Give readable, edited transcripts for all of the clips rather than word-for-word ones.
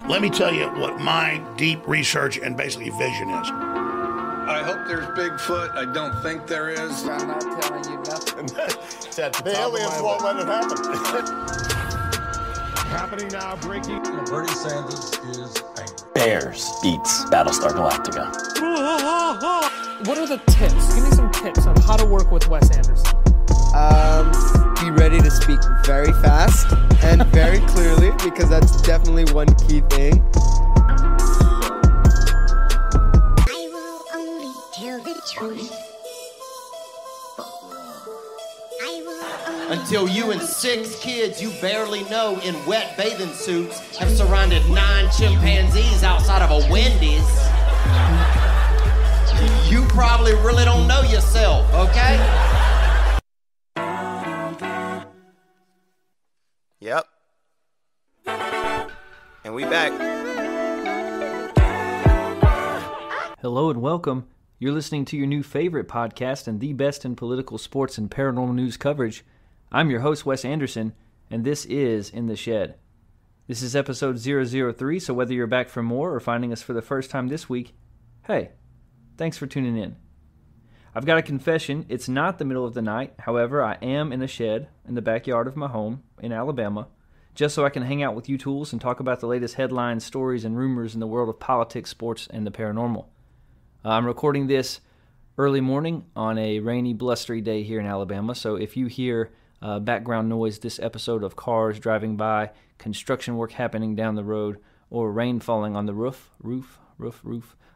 Let me tell you what my deep research and basically vision is. I hope there's Bigfoot. I don't think there is. I'm not telling you nothing. The aliens won't let it happen. Happening now, breaking. Bernie Sanders is angry. Bears beats Battlestar Galactica. What are the tips? Give me some tips on how to work with Wes Anderson. Be ready to speak very fast and very clearly, because that's definitely one key thing. I will only tell the truth. Until you and 6 kids you barely know in wet bathing suits have surrounded 9 chimpanzees outside of a Wendy's, you probably really don't know yourself, okay? Yep. And we back. Hello and welcome. You're listening to your new favorite podcast and the best in political, sports, and paranormal news coverage. I'm your host, Wes Anderson, and this is In the Shed. This is episode 003, so whether you're back for more or finding us for the first time this week, hey, thanks for tuning in. I've got a confession. It's not the middle of the night. However, I am in a shed in the backyard of my home in Alabama, just so I can hang out with you tools and talk about the latest headlines, stories, and rumors in the world of politics, sports, and the paranormal. I'm recording this early morning on a rainy, blustery day here in Alabama, so if you hear background noise this episode of cars driving by, construction work happening down the road, or rain falling on the roof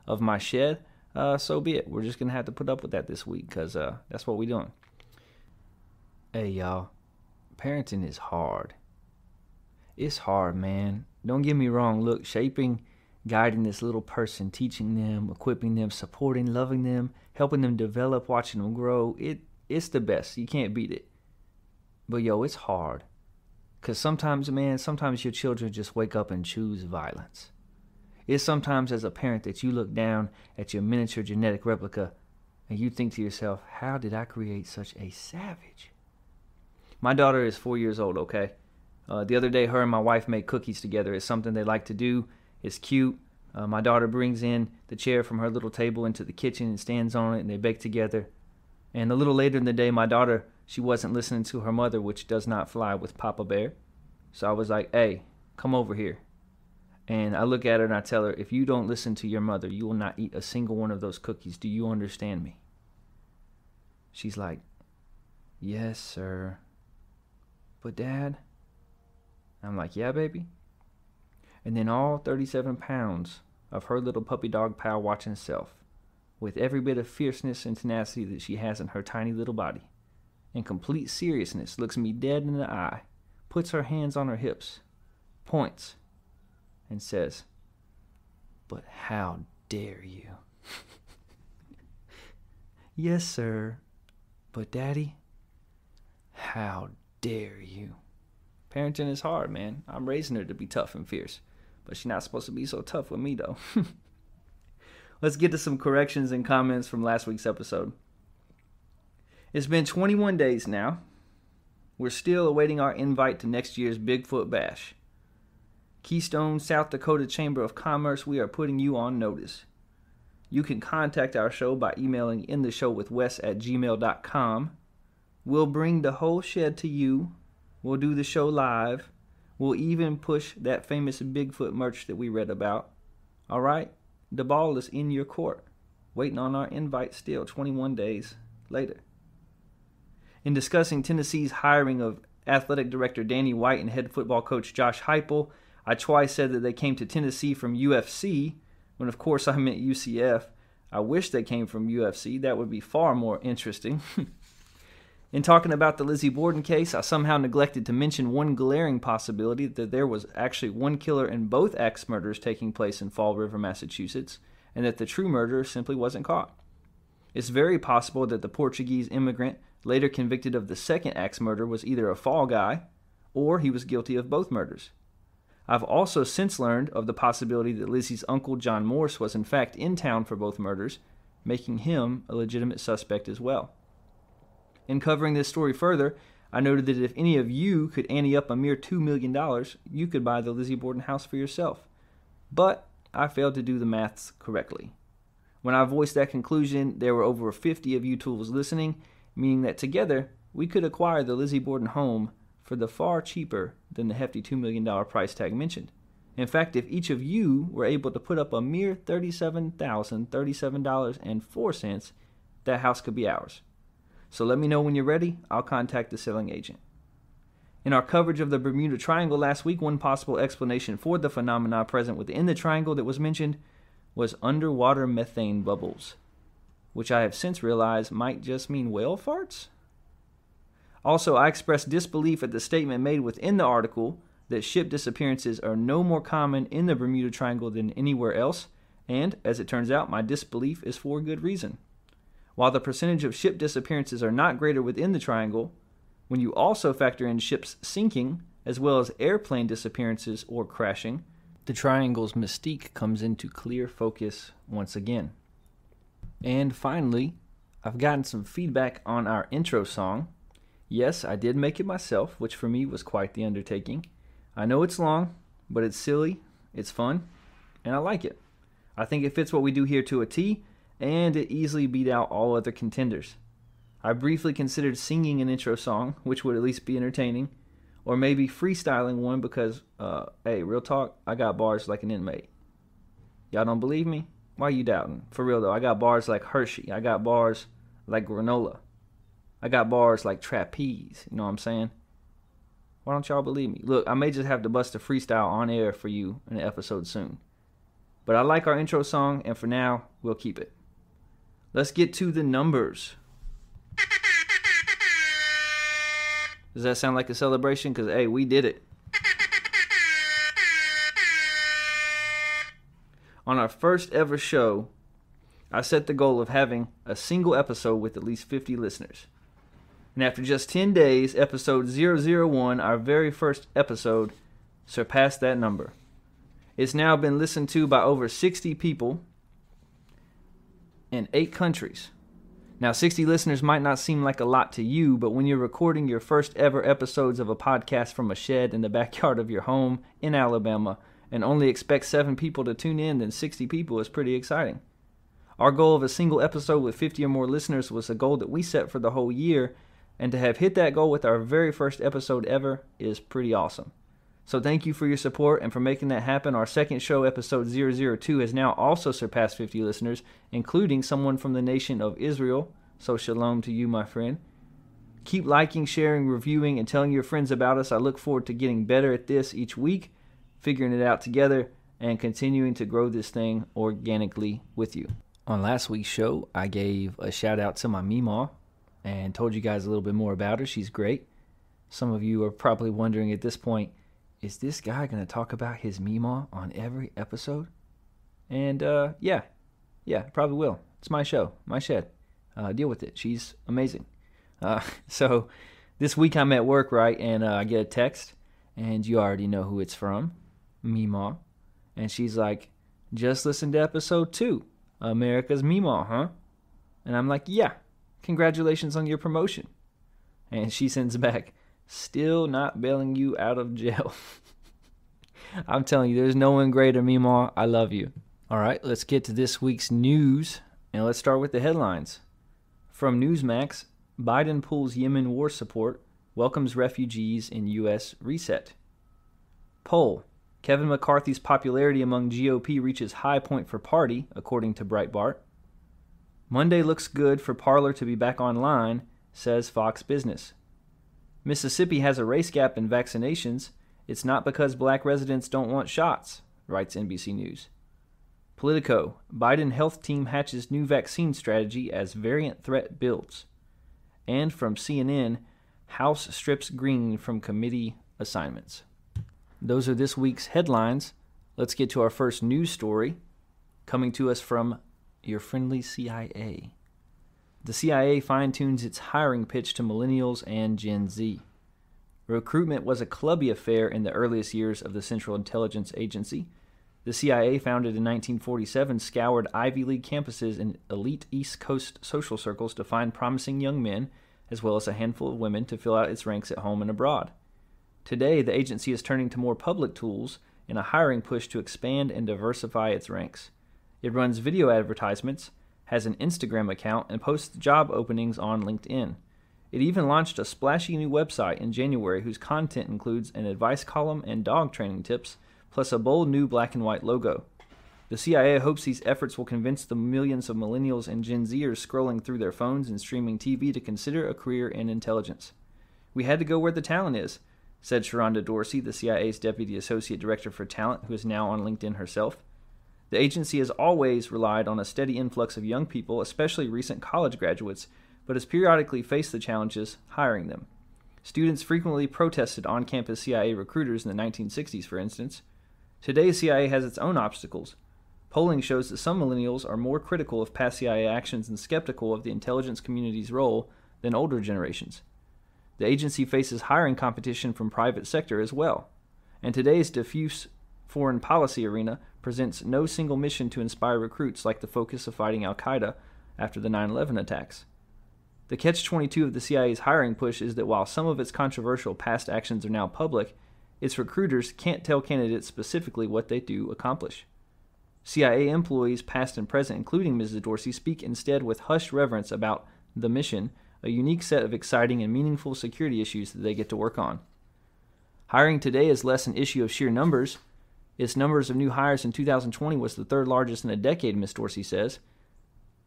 of my shed, so be it. We're just going to have to put up with that this week, because that's what we're doing. Hey, y'all. Parenting is hard. It's hard, man. Don't get me wrong. Look, shaping, guiding this little person, teaching them, equipping them, supporting, loving them, helping them develop, watching them grow, it's the best. You can't beat it. But, yo, it's hard. Because sometimes your children just wake up and choose violence. It's sometimes as a parent that you look down at your miniature genetic replica and you think to yourself, how did I create such a savage? My daughter is 4 years old, okay? The other day, her and my wife made cookies together. It's something they like to do. It's cute. My daughter brings in the chair from her little table into the kitchen and stands on it, and they bake together. And a little later in the day, my daughter, she wasn't listening to her mother, which does not fly with Papa Bear. So I was like, hey, come over here. And I look at her and I tell her, if you don't listen to your mother, you will not eat a single one of those cookies. Do you understand me? She's like, yes, sir. But Dad? I'm like, yeah, baby. And then all 37 pounds of her little puppy dog pal watching self, with every bit of fierceness and tenacity that she has in her tiny little body, in complete seriousness, looks me dead in the eye, puts her hands on her hips, points, and says, but how dare you? Yes, sir. But Daddy, how dare you? Parenting is hard, man. I'm raising her to be tough and fierce, but she's not supposed to be so tough with me, though. Let's get to some corrections and comments from last week's episode. It's been 21 days now. We're still awaiting our invite to next year's Bigfoot Bash. Keystone, South Dakota Chamber of Commerce, we are putting you on notice. You can contact our show by emailing intheshowwithwes@gmail.com. We'll bring the whole shed to you. We'll do the show live. We'll even push that famous Bigfoot merch that we read about. All right? The ball is in your court, waiting on our invite still 21 days later. In discussing Tennessee's hiring of athletic director Danny White and head football coach Josh Heupel, I twice said that they came to Tennessee from UFC, when of course I meant UCF. I wish they came from UFC. That would be far more interesting. In talking about the Lizzie Borden case, I somehow neglected to mention one glaring possibility, that there was actually one killer in both axe murders taking place in Fall River, Massachusetts, and that the true murderer simply wasn't caught. It's very possible that the Portuguese immigrant later convicted of the second axe murder was either a fall guy, or he was guilty of both murders. I've also since learned of the possibility that Lizzie's uncle John Morse was in fact in town for both murders, making him a legitimate suspect as well. In covering this story further, I noted that if any of you could ante up a mere $2 million, you could buy the Lizzie Borden house for yourself. but I failed to do the maths correctly. When I voiced that conclusion, there were over 50 of you tools listening, meaning that together we could acquire the Lizzie Borden home for the far cheaper than the hefty $2 million price tag mentioned. In fact, if each of you were able to put up a mere $37,037.04, that house could be ours. So let me know when you're ready. I'll contact the selling agent. In our coverage of the Bermuda Triangle last week, one possible explanation for the phenomena present within the triangle that was mentioned was underwater methane bubbles, which I have since realized might just mean whale farts. Also, I expressed disbelief at the statement made within the article that ship disappearances are no more common in the Bermuda Triangle than anywhere else, and, as it turns out, my disbelief is for good reason. While the percentage of ship disappearances are not greater within the triangle, when you also factor in ships sinking, as well as airplane disappearances or crashing, the triangle's mystique comes into clear focus once again. And finally, I've gotten some feedback on our intro song. Yes, I did make it myself, which for me was quite the undertaking. I know it's long, but it's silly, it's fun, and I like it. I think it fits what we do here to a T, and it easily beat out all other contenders. I briefly considered singing an intro song, which would at least be entertaining, or maybe freestyling one because, hey, real talk, I got bars like an inmate. Y'all don't believe me? Why are you doubting? For real though, I got bars like Hershey. I got bars like granola. I got bars like trapeze. You know what I'm saying? Why don't y'all believe me? Look, I may just have to bust a freestyle on air for you in an episode soon. But I like our intro song, and for now, we'll keep it. Let's get to the numbers. Does that sound like a celebration? Because, hey, we did it. On our first ever show, I set the goal of having a single episode with at least 50 listeners. And after just 10 days, episode 001, our very first episode, surpassed that number. It's now been listened to by over 60 people in 8 countries. Now, 60 listeners might not seem like a lot to you, but when you're recording your first ever episodes of a podcast from a shed in the backyard of your home in Alabama and only expect 7 people to tune in, then 60 people is pretty exciting. Our goal of a single episode with 50 or more listeners was a goal that we set for the whole year, and to have hit that goal with our very first episode ever is pretty awesome. So thank you for your support and for making that happen. Our second show, episode 002, has now also surpassed 50 listeners, including someone from the nation of Israel. So shalom to you, my friend. Keep liking, sharing, reviewing, and telling your friends about us. I look forward to getting better at this each week, figuring it out together, and continuing to grow this thing organically with you. On last week's show, I gave a shout out to my Meemaw and told you guys a little bit more about her. She's great. Some of you are probably wondering at this point, is this guy going to talk about his Meemaw on every episode? And yeah, probably will. It's my show, my shed. Deal with it. She's amazing. So this week I'm at work, right, and I get a text, and you already know who it's from, Meemaw. And she's like, just listen to episode 2, America's Meemaw, huh? And I'm like, yeah, congratulations on your promotion. And she sends back, still not bailing you out of jail. I'm telling you, there's no one greater, Meemaw. I love you. All right, let's get to this week's news, and let's start with the headlines. From Newsmax, Biden pulls Yemen war support, welcomes refugees in U.S. reset. Poll, Kevin McCarthy's popularity among GOP reaches high point for party, according to Breitbart. Monday looks good for Parler to be back online, says Fox Business. Mississippi has a race gap in vaccinations. It's not because black residents don't want shots, writes NBC News. Politico, Biden health team hatches new vaccine strategy as variant threat builds. And from CNN, House strips Greene from committee assignments. Those are this week's headlines. Let's get to our first news story, coming to us from your friendly CIA. The CIA fine-tunes its hiring pitch to millennials and Gen Z. Recruitment was a clubby affair in the earliest years of the Central Intelligence Agency. The CIA, founded in 1947, scoured Ivy League campuses and elite East Coast social circles to find promising young men, as well as a handful of women, to fill out its ranks at home and abroad. Today, the agency is turning to more public tools in a hiring push to expand and diversify its ranks. It runs video advertisements, has an Instagram account, and posts job openings on LinkedIn. It even launched a splashy new website in January whose content includes an advice column and dog training tips, plus a bold new black and white logo. The CIA hopes these efforts will convince the millions of millennials and Gen Zers scrolling through their phones and streaming TV to consider a career in intelligence. "We had to go where the talent is," said Sharonda Dorsey, the CIA's Deputy Associate Director for Talent, who is now on LinkedIn herself. The agency has always relied on a steady influx of young people, especially recent college graduates, but has periodically faced the challenges hiring them. Students frequently protested on-campus CIA recruiters in the 1960s, for instance. Today, CIA has its own obstacles. Polling shows that some millennials are more critical of past CIA actions and skeptical of the intelligence community's role than older generations. The agency faces hiring competition from private sector as well, and today's diffuse foreign policy arena presents no single mission to inspire recruits like the focus of fighting al-Qaeda after the 9/11 attacks. The catch-22 of the CIA's hiring push is that while some of its controversial past actions are now public, its recruiters can't tell candidates specifically what they do accomplish. CIA employees, past and present, including Mrs. Dorsey, speak instead with hushed reverence about the mission, a unique set of exciting and meaningful security issues that they get to work on. Hiring today is less an issue of sheer numbers. Its numbers of new hires in 2020 was the third largest in a decade, Ms. Dorsey says,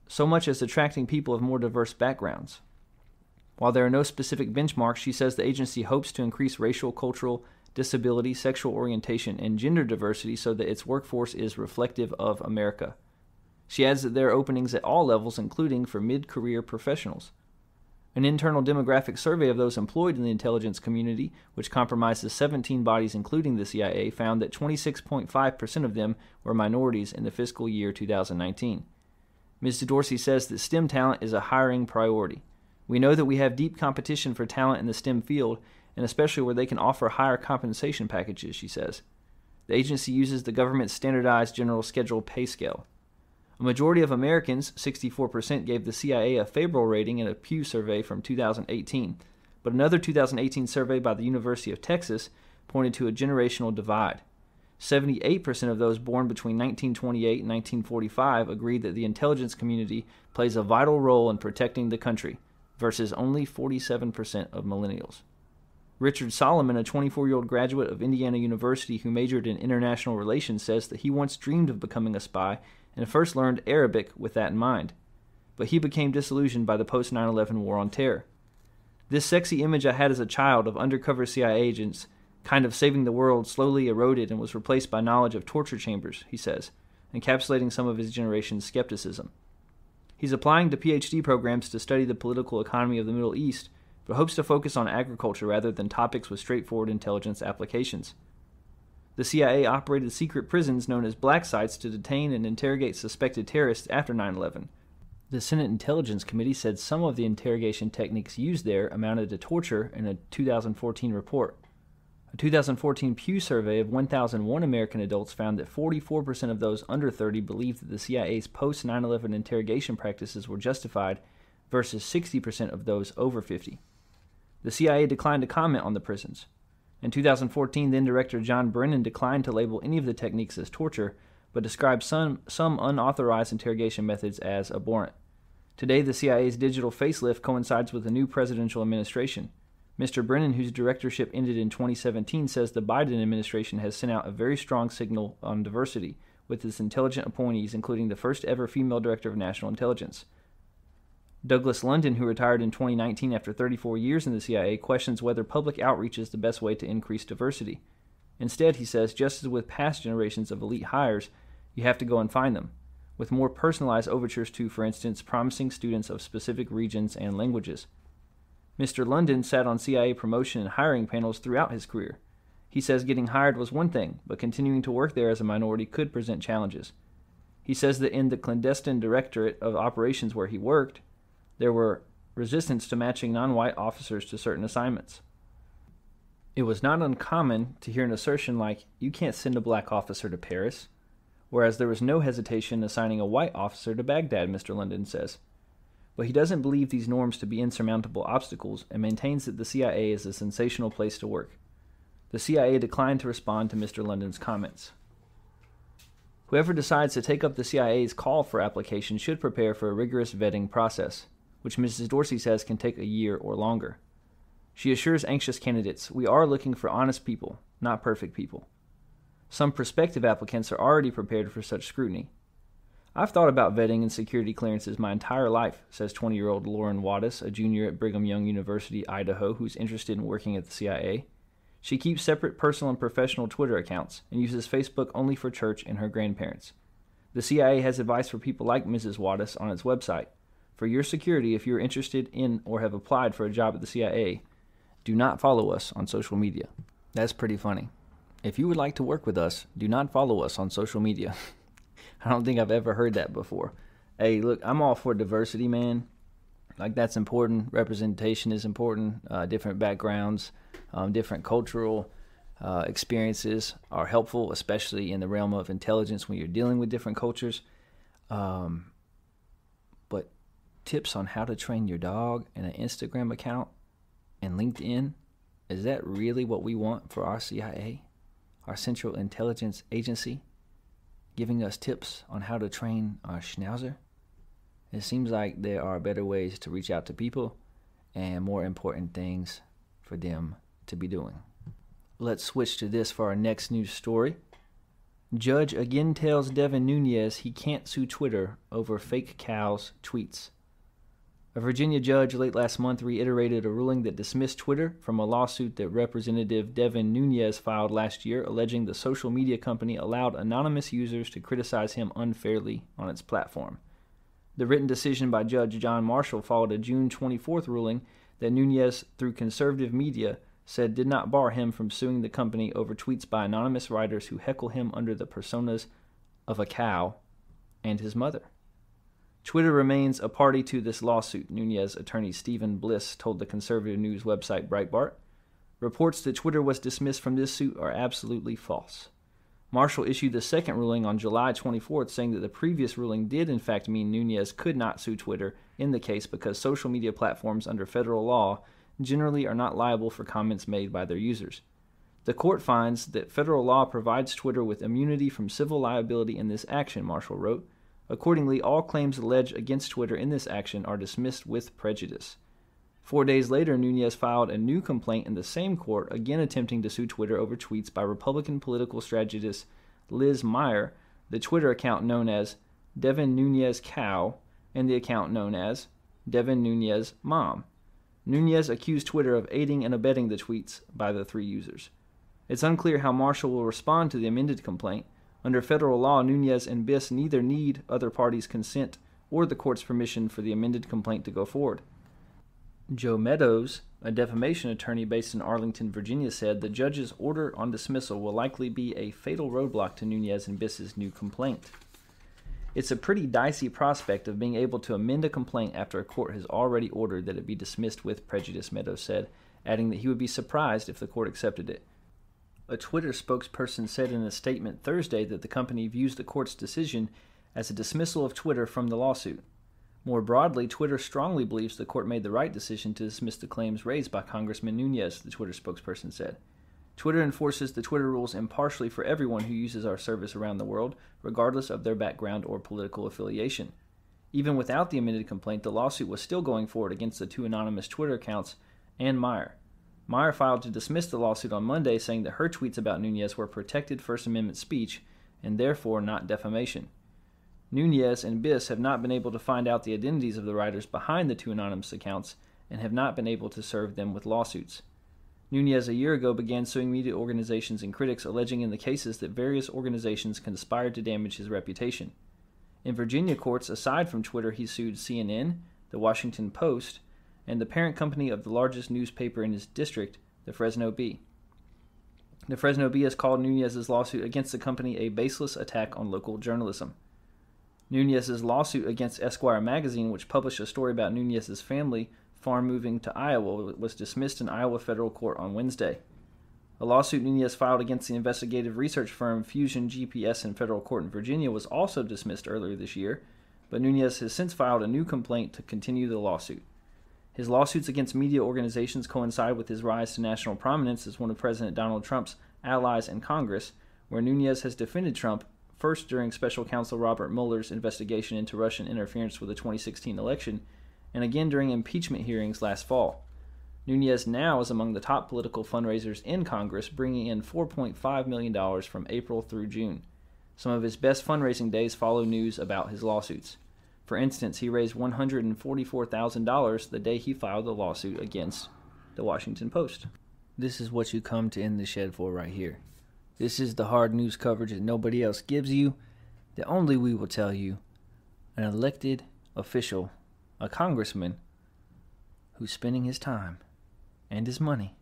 so much as attracting people of more diverse backgrounds. While there are no specific benchmarks, she says the agency hopes to increase racial, cultural, disability, sexual orientation, and gender diversity so that its workforce is reflective of America. She adds that there are openings at all levels, including for mid-career professionals. An internal demographic survey of those employed in the intelligence community, which compromises 17 bodies including the CIA, found that 26.5% of them were minorities in the fiscal year 2019. Ms. Dorsey says that STEM talent is a hiring priority. "We know that we have deep competition for talent in the STEM field, and especially where they can offer higher compensation packages," she says. The agency uses the government's standardized general schedule pay scale. A majority of Americans, 64%, gave the CIA a favorable rating in a Pew survey from 2018, but another 2018 survey by the University of Texas pointed to a generational divide. 78% of those born between 1928 and 1945 agreed that the intelligence community plays a vital role in protecting the country, versus only 47% of millennials. Richard Solomon, a 24-year-old graduate of Indiana University who majored in international relations, says that he once dreamed of becoming a spy and first learned Arabic with that in mind. But he became disillusioned by the post-9/11 war on terror. "This sexy image I had as a child of undercover CIA agents kind of saving the world slowly eroded and was replaced by knowledge of torture chambers," he says, encapsulating some of his generation's skepticism. He's applying to PhD programs to study the political economy of the Middle East, but hopes to focus on agriculture rather than topics with straightforward intelligence applications. The CIA operated secret prisons known as black sites to detain and interrogate suspected terrorists after 9/11. The Senate Intelligence Committee said some of the interrogation techniques used there amounted to torture in a 2014 report. A 2014 Pew survey of 1,001 American adults found that 44% of those under 30 believed that the CIA's post-9/11 interrogation practices were justified, versus 60% of those over 50. The CIA declined to comment on the prisons. In 2014, then-Director John Brennan declined to label any of the techniques as torture, but described some unauthorized interrogation methods as abhorrent. Today, the CIA's digital facelift coincides with a new presidential administration. Mr. Brennan, whose directorship ended in 2017, says the Biden administration has sent out a very strong signal on diversity, with its intelligent appointees, including the first-ever female director of national intelligence. Douglas London, who retired in 2019 after 34 years in the CIA, questions whether public outreach is the best way to increase diversity. Instead, he says, just as with past generations of elite hires, you have to go and find them, with more personalized overtures to, for instance, promising students of specific regions and languages. Mr. London sat on CIA promotion and hiring panels throughout his career. He says getting hired was one thing, but continuing to work there as a minority could present challenges. He says that in the clandestine directorate of operations where he worked, there were resistance to matching non-white officers to certain assignments. It was not uncommon to hear an assertion like, "You can't send a black officer to Paris," whereas there was no hesitation in assigning a white officer to Baghdad, Mr. London says. But he doesn't believe these norms to be insurmountable obstacles and maintains that the CIA is a sensational place to work. The CIA declined to respond to Mr. London's comments. Whoever decides to take up the CIA's call for application should prepare for a rigorous vetting process, which Mrs. Dorsey says can take a year or longer. She assures anxious candidates, "We are looking for honest people, not perfect people." Some prospective applicants are already prepared for such scrutiny. "I've thought about vetting and security clearances my entire life," says 20-year-old Lauren Wattis, a junior at Brigham Young University, Idaho, who's interested in working at the CIA. She keeps separate personal and professional Twitter accounts and uses Facebook only for church and her grandparents. The CIA has advice for people like Mrs. Wattis on its website. For your security, if you're interested in or have applied for a job at the CIA, do not follow us on social media. That's pretty funny. If you would like to work with us, do not follow us on social media. I don't think I've ever heard that before. Hey, look, I'm all for diversity, man. Like, that's important. Representation is important. Different backgrounds, different cultural experiences are helpful, especially in the realm of intelligence when you're dealing with different cultures. But tips on how to train your dog and an Instagram account and LinkedIn, is that really what we want for our CIA, our Central Intelligence Agency, giving us tips on how to train our schnauzer? It seems like there are better ways to reach out to people and more important things for them to be doing. Let's switch to this for our next news story. Judge again tells Devin Nunes he can't sue Twitter over fake cows tweets. A Virginia judge late last month reiterated a ruling that dismissed Twitter from a lawsuit that Representative Devin Nunes filed last year, alleging the social media company allowed anonymous users to criticize him unfairly on its platform. The written decision by Judge John Marshall followed a June 24th ruling that Nunes, through conservative media, said did not bar him from suing the company over tweets by anonymous writers who heckle him under the personas of a cow and his mother. Twitter remains a party to this lawsuit, Nunes attorney Stephen Bliss told the conservative news website Breitbart. Reports that Twitter was dismissed from this suit are absolutely false. Marshall issued the second ruling on July 24th, saying that the previous ruling did in fact mean Nunes could not sue Twitter in the case because social media platforms under federal law generally are not liable for comments made by their users. The court finds that federal law provides Twitter with immunity from civil liability in this action, Marshall wrote. Accordingly, all claims alleged against Twitter in this action are dismissed with prejudice. 4 days later, Nunes filed a new complaint in the same court, again attempting to sue Twitter over tweets by Republican political strategist Liz Meyer, the Twitter account known as Devin Nunes Cow, and the account known as Devin Nunes Mom. Nunes accused Twitter of aiding and abetting the tweets by the three users. It's unclear how Marshall will respond to the amended complaint. Under federal law, Nunes and Biss neither need other parties' consent or the court's permission for the amended complaint to go forward. Joe Meadows, a defamation attorney based in Arlington, Virginia, said the judge's order on dismissal will likely be a fatal roadblock to Nunes and Biss's new complaint. It's a pretty dicey prospect of being able to amend a complaint after a court has already ordered that it be dismissed with prejudice, Meadows said, adding that he would be surprised if the court accepted it. A Twitter spokesperson said in a statement Thursday that the company views the court's decision as a dismissal of Twitter from the lawsuit. More broadly, Twitter strongly believes the court made the right decision to dismiss the claims raised by Congressman Nunes, the Twitter spokesperson said. Twitter enforces the Twitter rules impartially for everyone who uses our service around the world, regardless of their background or political affiliation. Even without the amended complaint, the lawsuit was still going forward against the two anonymous Twitter accounts and Meyer. Meyer filed to dismiss the lawsuit on Monday, saying that her tweets about Nunes were protected First Amendment speech and therefore not defamation. Nunes and Biss have not been able to find out the identities of the writers behind the two anonymous accounts and have not been able to serve them with lawsuits. Nunes a year ago began suing media organizations and critics, alleging in the cases that various organizations conspired to damage his reputation. In Virginia courts, aside from Twitter, he sued CNN, The Washington Post, and the parent company of the largest newspaper in his district, the Fresno Bee. The Fresno Bee has called Nunes' lawsuit against the company a baseless attack on local journalism. Nunes' lawsuit against Esquire magazine, which published a story about Nunes' family farm moving to Iowa, was dismissed in Iowa federal court on Wednesday. A lawsuit Nunes filed against the investigative research firm Fusion GPS in federal court in Virginia was also dismissed earlier this year, but Nunes has since filed a new complaint to continue the lawsuit. His lawsuits against media organizations coincide with his rise to national prominence as one of President Donald Trump's allies in Congress, where Nunes has defended Trump first during special counsel Robert Mueller's investigation into Russian interference with the 2016 election, and again during impeachment hearings last fall. Nunes now is among the top political fundraisers in Congress, bringing in $4.5 million from April through June. Some of his best fundraising days follow news about his lawsuits. For instance, he raised $144,000 the day he filed the lawsuit against the Washington Post. This is what you come to In the Shed for right here. This is the hard news coverage that nobody else gives you, that only we will tell you. An elected official, a congressman, who's spending his time and his money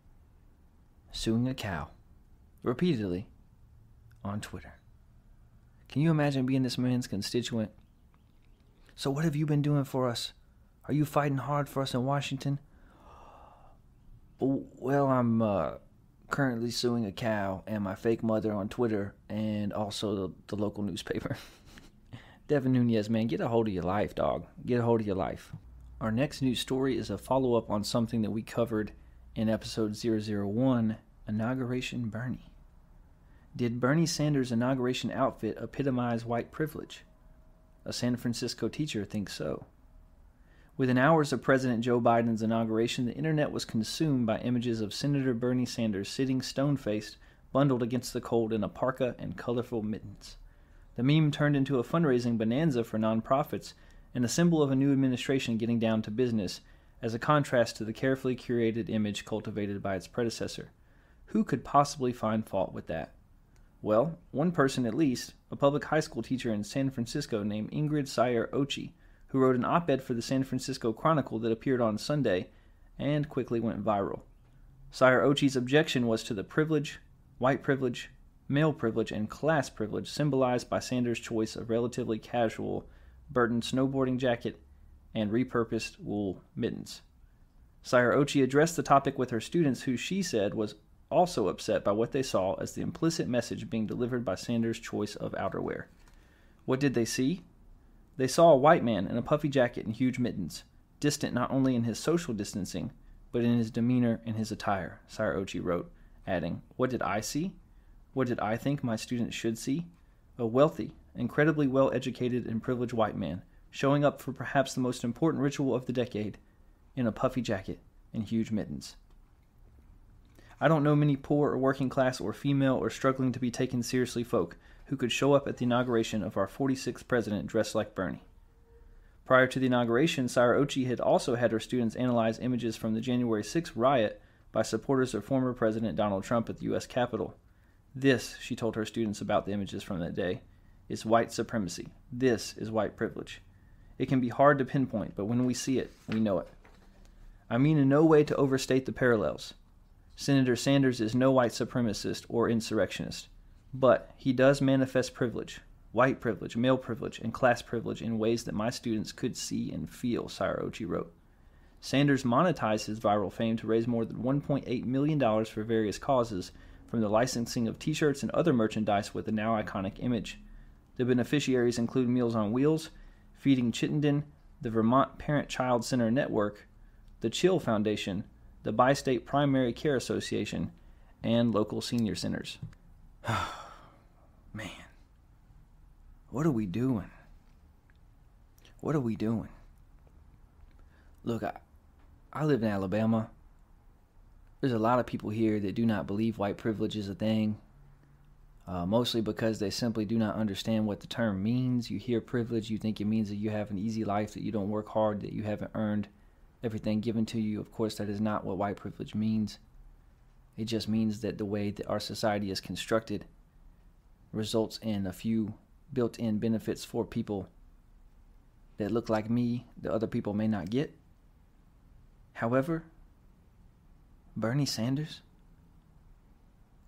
suing a cow repeatedly on Twitter. Can you imagine being this man's constituent? So what have you been doing for us? Are you fighting hard for us in Washington? Well, I'm currently suing a cow and my fake mother on Twitter and also the local newspaper. Devin Nunes, man, get a hold of your life, dog. Get a hold of your life. Our next news story is a follow-up on something that we covered in episode 001, Inauguration Bernie. Did Bernie Sanders' inauguration outfit epitomize white privilege? A San Francisco teacher thinks so. Within hours of President Joe Biden's inauguration, the internet was consumed by images of Senator Bernie Sanders sitting stone-faced, bundled against the cold in a parka and colorful mittens. The meme turned into a fundraising bonanza for nonprofits and a symbol of a new administration getting down to business, as a contrast to the carefully curated image cultivated by its predecessor. Who could possibly find fault with that? Well, one person at least, a public high school teacher in San Francisco named Ingrid Sayer-Ochi, who wrote an op-ed for the San Francisco Chronicle that appeared on Sunday and quickly went viral. Sayer-Ochi's objection was to the privilege, white privilege, male privilege, and class privilege symbolized by Sanders' choice of relatively casual Burton snowboarding jacket and repurposed wool mittens. Sayer-Ochi addressed the topic with her students, who she said was also upset by what they saw as the implicit message being delivered by Sanders' choice of outerwear. What did they see? They saw a white man in a puffy jacket and huge mittens, distant not only in his social distancing, but in his demeanor and his attire, Sayer-Ochi wrote, adding, "What did I see? What did I think my students should see? A wealthy, incredibly well-educated and privileged white man, showing up for perhaps the most important ritual of the decade, in a puffy jacket and huge mittens." I don't know many poor or working class or female or struggling to be taken seriously folk who could show up at the inauguration of our 46th president dressed like Bernie. Prior to the inauguration, Sayer-Ochi had also had her students analyze images from the January 6th riot by supporters of former President Donald Trump at the U.S. Capitol. This, she told her students about the images from that day, is white supremacy. This is white privilege. It can be hard to pinpoint, but when we see it, we know it. I mean in no way to overstate the parallels. Senator Sanders is no white supremacist or insurrectionist, but he does manifest privilege, white privilege, male privilege, and class privilege in ways that my students could see and feel, Sayer-Ochi wrote. Sanders monetized his viral fame to raise more than $1.8 million for various causes, from the licensing of t-shirts and other merchandise with the now iconic image. The beneficiaries include Meals on Wheels, Feeding Chittenden, the Vermont Parent-Child Center Network, the Chill Foundation, the Bi-State Primary Care Association, and local senior centers. Man, what are we doing? What are we doing? Look, I live in Alabama. There's a lot of people here that do not believe white privilege is a thing, mostly because they simply do not understand what the term means. You hear privilege, you think it means that you have an easy life, that you don't work hard, that you haven't earned everything given to you. Of course, that is not what white privilege means. It just means that the way that our society is constructed results in a few built-in benefits for people that look like me that other people may not get. However, Bernie Sanders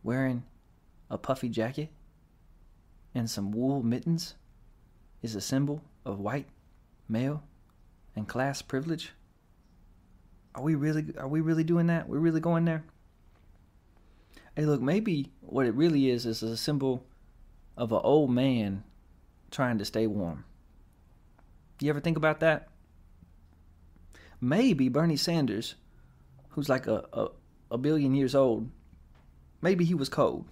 wearing a puffy jacket and some wool mittens is a symbol of white, male, and class privilege. Are we really doing that? We're really going there? Hey, look, maybe what it really is a symbol of an old man trying to stay warm. You ever think about that? maybe Bernie Sanders, who's like a billion years old, maybe he was cold.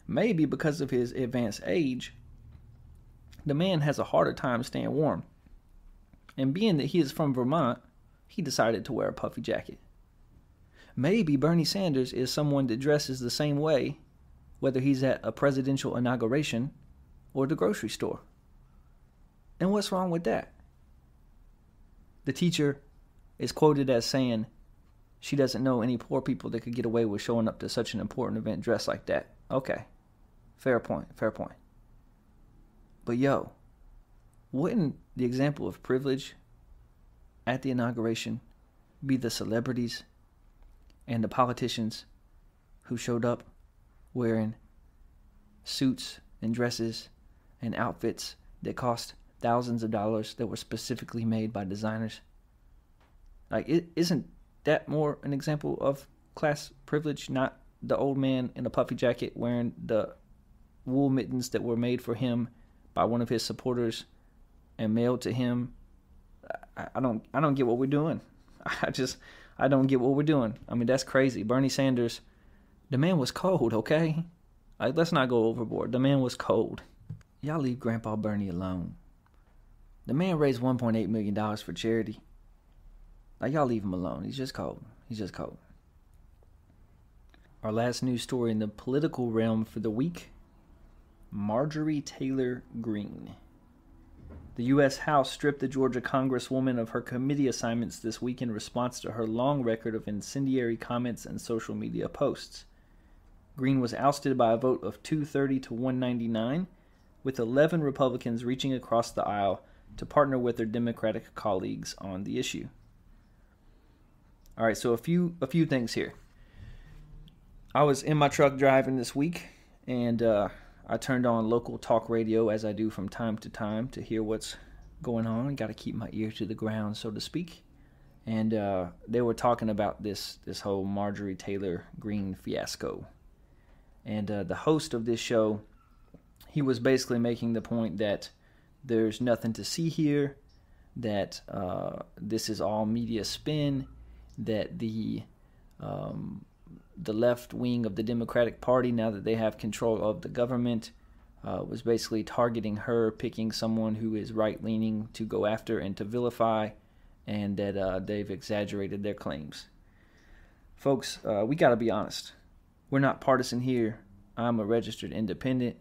Maybe because of his advanced age, the man has a harder time staying warm. And being that he is from Vermont, he decided to wear a puffy jacket. Maybe Bernie Sanders is someone that dresses the same way, whether he's at a presidential inauguration or the grocery store. And what's wrong with that? The teacher is quoted as saying she doesn't know any poor people that could get away with showing up to such an important event dressed like that. Okay, fair point. But yo, wouldn't the example of privilege at the inauguration be the celebrities and the politicians who showed up wearing suits and dresses and outfits that cost thousands of dollars that were specifically made by designers? Like, isn't that more an example of class privilege, not the old man in a puffy jacket wearing the wool mittens that were made for him by one of his supporters and mailed to him? I don't get what we're doing. I don't get what we're doing. I mean, that's crazy. Bernie Sanders, the man was cold, okay? Like, let's not go overboard. The man was cold. Y'all leave Grandpa Bernie alone. The man raised $1.8 million for charity. Like, y'all leave him alone. He's just cold. Our last news story in the political realm for the week: Marjorie Taylor Greene. The U.S. House stripped the Georgia Congresswoman of her committee assignments this week in response to her long record of incendiary comments and social media posts. Greene was ousted by a vote of 230 to 199, with 11 Republicans reaching across the aisle to partner with their Democratic colleagues on the issue. All right, so a few things here. I was in my truck driving this week, and I turned on local talk radio, as I do from time to time, to hear what's going on. Got to keep my ear to the ground, so to speak. And they were talking about this whole Marjorie Taylor Greene fiasco. And the host of this show, he was basically making the point that there's nothing to see here, that this is all media spin, that the left wing of the Democratic Party, now that they have control of the government, was basically targeting her, picking someone who is right-leaning to go after and to vilify, and that they've exaggerated their claims. Folks, we got to be honest. We're not partisan here. I'm a registered independent.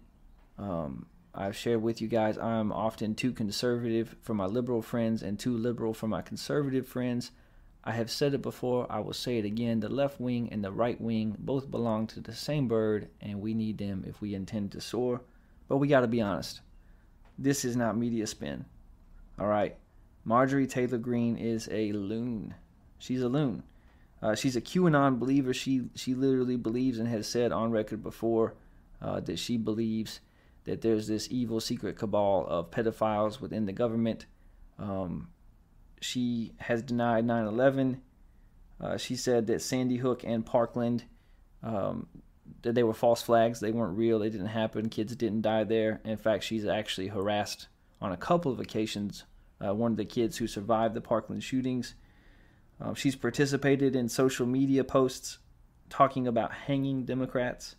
I've shared with you guys I'm often too conservative for my liberal friends and too liberal for my conservative friends. I have said it before, I will say it again, the left wing and the right wing both belong to the same bird, and we need them if we intend to soar. But we got to be honest. This is not media spin. All right. Marjorie Taylor Greene is a loon. She's a loon. She's a QAnon believer. She literally believes and has said on record before that she believes that there's this evil secret cabal of pedophiles within the government. She has denied 9/11. She said that Sandy Hook and Parkland, that they were false flags. They weren't real. They didn't happen. Kids didn't die there. In fact, she's actually harassed on a couple of occasions one of the kids who survived the Parkland shootings. She's participated in social media posts talking about hanging Democrats.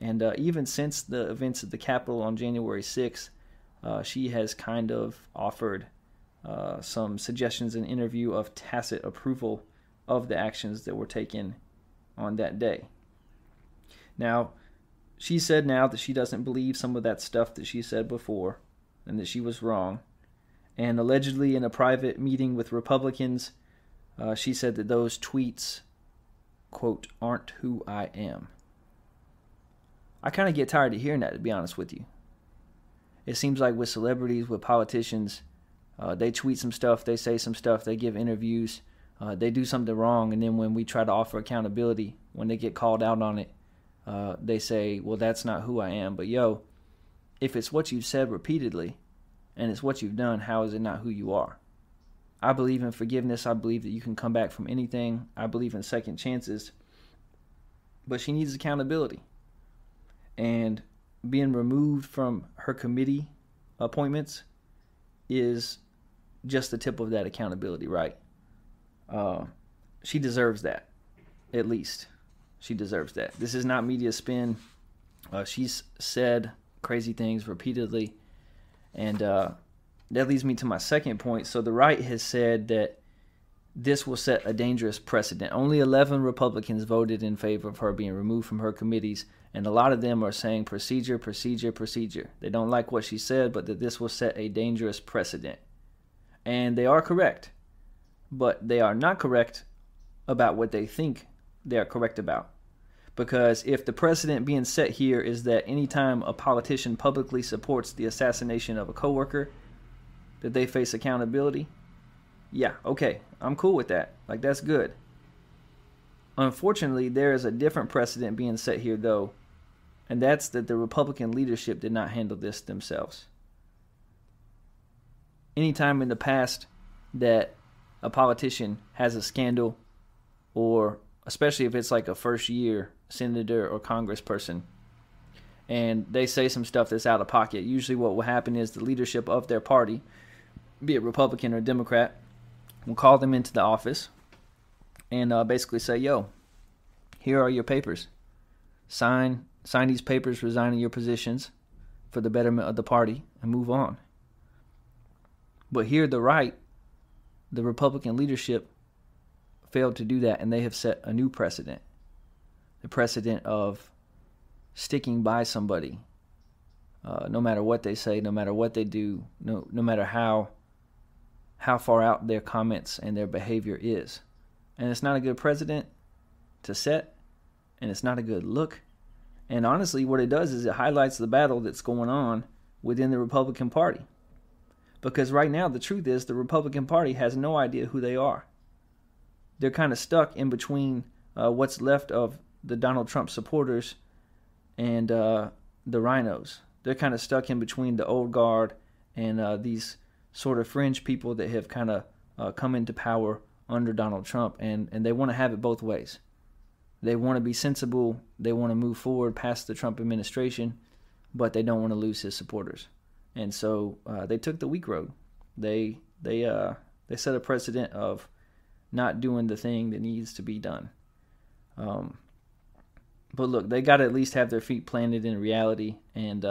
And even since the events at the Capitol on January 6th, she has kind of offered some suggestions in an interview of tacit approval of the actions that were taken on that day. Now, she said now that she doesn't believe some of that stuff that she said before and that she was wrong. And allegedly in a private meeting with Republicans, she said that those tweets, quote, aren't who I am. I kind of get tired of hearing that, to be honest with you. It seems like with celebrities, with politicians, they tweet some stuff, they say some stuff, they give interviews, they do something wrong, and then when we try to offer accountability, when they get called out on it, they say, well, that's not who I am. But yo, if it's what you've said repeatedly, and it's what you've done, how is it not who you are? I believe in forgiveness. I believe that you can come back from anything. I believe in second chances. But she needs accountability. And being removed from her committee appointments is just the tip of that accountability, right? She deserves that, at least. She deserves that. This is not media spin. She's said crazy things repeatedly. And that leads me to my second point. So the right has said that this will set a dangerous precedent. Only 11 Republicans voted in favor of her being removed from her committees, and a lot of them are saying procedure, procedure, procedure. They don't like what she said, but that this will set a dangerous precedent. And they are correct, but they are not correct about what they think they are correct about. Because if the precedent being set here is that anytime a politician publicly supports the assassination of a coworker, that they face accountability, yeah, okay, I'm cool with that. Like, that's good. Unfortunately, there is a different precedent being set here, though, and that's that the Republican leadership did not handle this themselves. Anytime in the past that a politician has a scandal, or especially if it's like a first-year senator or congressperson, and they say some stuff that's out of pocket, usually what will happen is the leadership of their party, be it Republican or Democrat, will call them into the office and basically say, yo, here are your papers. Sign these papers resigning your positions for the betterment of the party and move on. But here the right, the Republican leadership, failed to do that, and they have set a new precedent. The precedent of sticking by somebody, no matter what they say, no matter what they do, no matter how far out their comments and their behavior is. And it's not a good precedent to set, and it's not a good look. And honestly, what it does is it highlights the battle that's going on within the Republican Party. Because right now, the truth is, the Republican Party has no idea who they are. They're kind of stuck in between what's left of the Donald Trump supporters and the rhinos. They're kind of stuck in between the old guard and these sort of fringe people that have kind of come into power under Donald Trump, and they want to have it both ways. They want to be sensible, they want to move forward past the Trump administration, but they don't want to lose his supporters. And so they took the weak road. They set a precedent of not doing the thing that needs to be done. But look, they got to at least have their feet planted in reality, and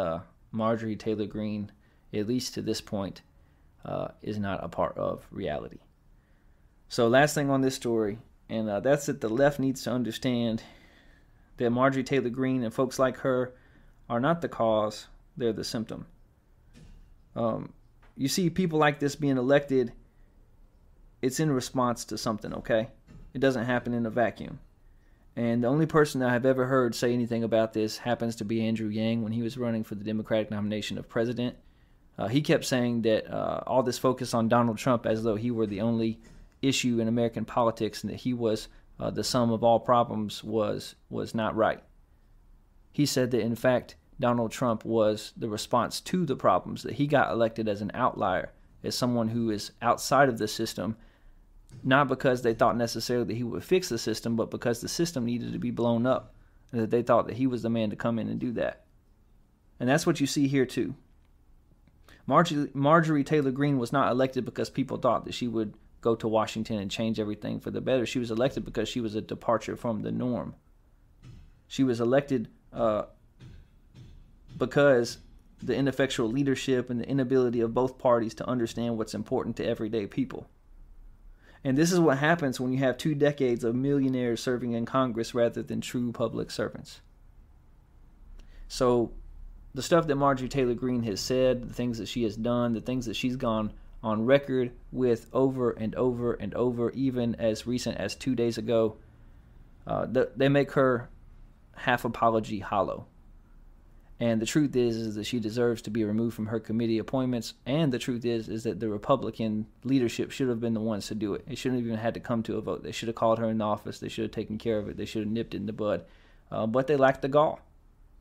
Marjorie Taylor Greene, at least to this point, is not a part of reality. So last thing on this story, and that's that the left needs to understand that Marjorie Taylor Greene and folks like her are not the cause, they're the symptom. You see people like this being elected, it's in response to something, okay? It doesn't happen in a vacuum. And the only person that I've ever heard say anything about this happens to be Andrew Yang when he was running for the Democratic nomination of president. He kept saying that all this focus on Donald Trump as though he were the only issue in American politics and that he was the sum of all problems was not right. He said that, in fact, Donald Trump was the response to the problems, that he got elected as an outlier, as someone who is outside of the system, not because they thought necessarily that he would fix the system, but because the system needed to be blown up, and that they thought that he was the man to come in and do that. And that's what you see here, too. Marjorie Taylor Greene was not elected because people thought that she would go to Washington and change everything for the better. She was elected because she was a departure from the norm. She was elected because the ineffectual leadership and the inability of both parties to understand what's important to everyday people. And this is what happens when you have 2 decades of millionaires serving in Congress rather than true public servants. So the stuff that Marjorie Taylor Greene has said, the things that she has done, the things that she's gone on record with over and over and over, even as recent as 2 days ago, they make her half apology hollow. And the truth is that she deserves to be removed from her committee appointments. And the truth is that the Republican leadership should have been the ones to do it. It shouldn't have even had to come to a vote. They should have called her in the office. They should have taken care of it. They should have nipped it in the bud. But they lacked the gall.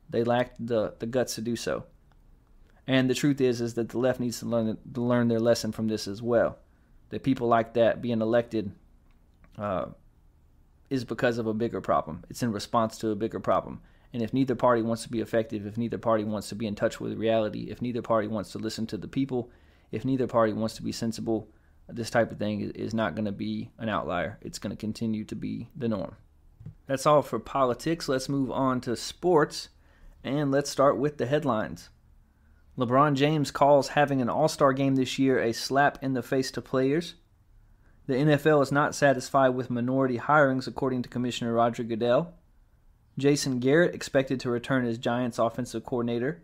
They lacked the guts to do so. And the truth is that the left needs to learn their lesson from this as well. That people like that being elected is because of a bigger problem. It's in response to a bigger problem. And if neither party wants to be effective, if neither party wants to be in touch with reality, if neither party wants to listen to the people, if neither party wants to be sensible, this type of thing is not going to be an outlier. It's going to continue to be the norm. That's all for politics. Let's move on to sports, and let's start with the headlines. LeBron James calls having an all-star game this year a slap in the face to players. The NFL is not satisfied with minority hirings, according to Commissioner Roger Goodell. Jason Garrett expected to return as Giants offensive coordinator.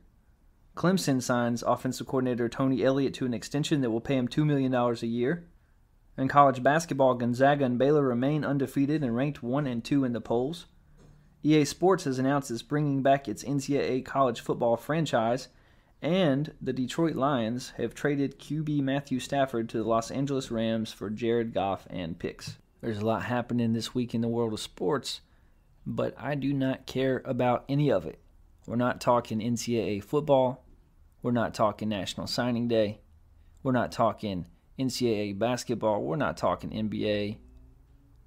Clemson signs offensive coordinator Tony Elliott to an extension that will pay him $2 million a year. In college basketball, Gonzaga and Baylor remain undefeated and ranked 1 and 2 in the polls. EA Sports has announced it's bringing back its NCAA college football franchise, and the Detroit Lions have traded QB Matthew Stafford to the Los Angeles Rams for Jared Goff and picks. There's a lot happening this week in the world of sports, but I do not care about any of it. We're not talking NCAA football. We're not talking National Signing Day. We're not talking NCAA basketball. We're not talking NBA.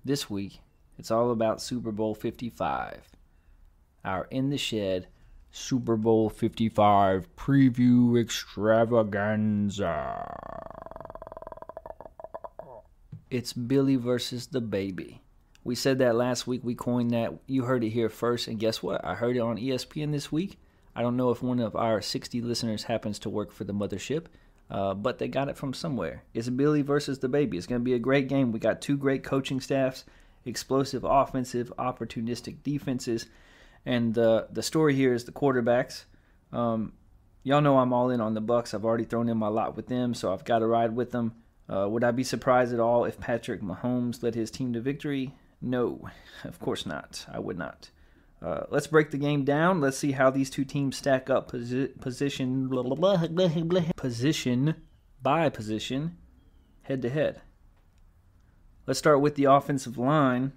This week, it's all about Super Bowl 55. Our In the Shed Super Bowl 55 preview extravaganza. It's Billy versus the baby. We said that last week. We coined that. You heard it here first. And guess what? I heard it on ESPN this week. I don't know if one of our 60 listeners happens to work for the mothership, but they got it from somewhere. It's Billy versus the baby. It's going to be a great game. We got two great coaching staffs, explosive offensive, opportunistic defenses. And the story here is the quarterbacks. Y'all know I'm all in on the Bucs. I've already thrown in my lot with them, so I've got to ride with them. Would I be surprised at all if Patrick Mahomes led his team to victory? No, of course not. I would not. Let's break the game down. Let's see how these two teams stack up position by position, head to head. Let's start with the offensive line.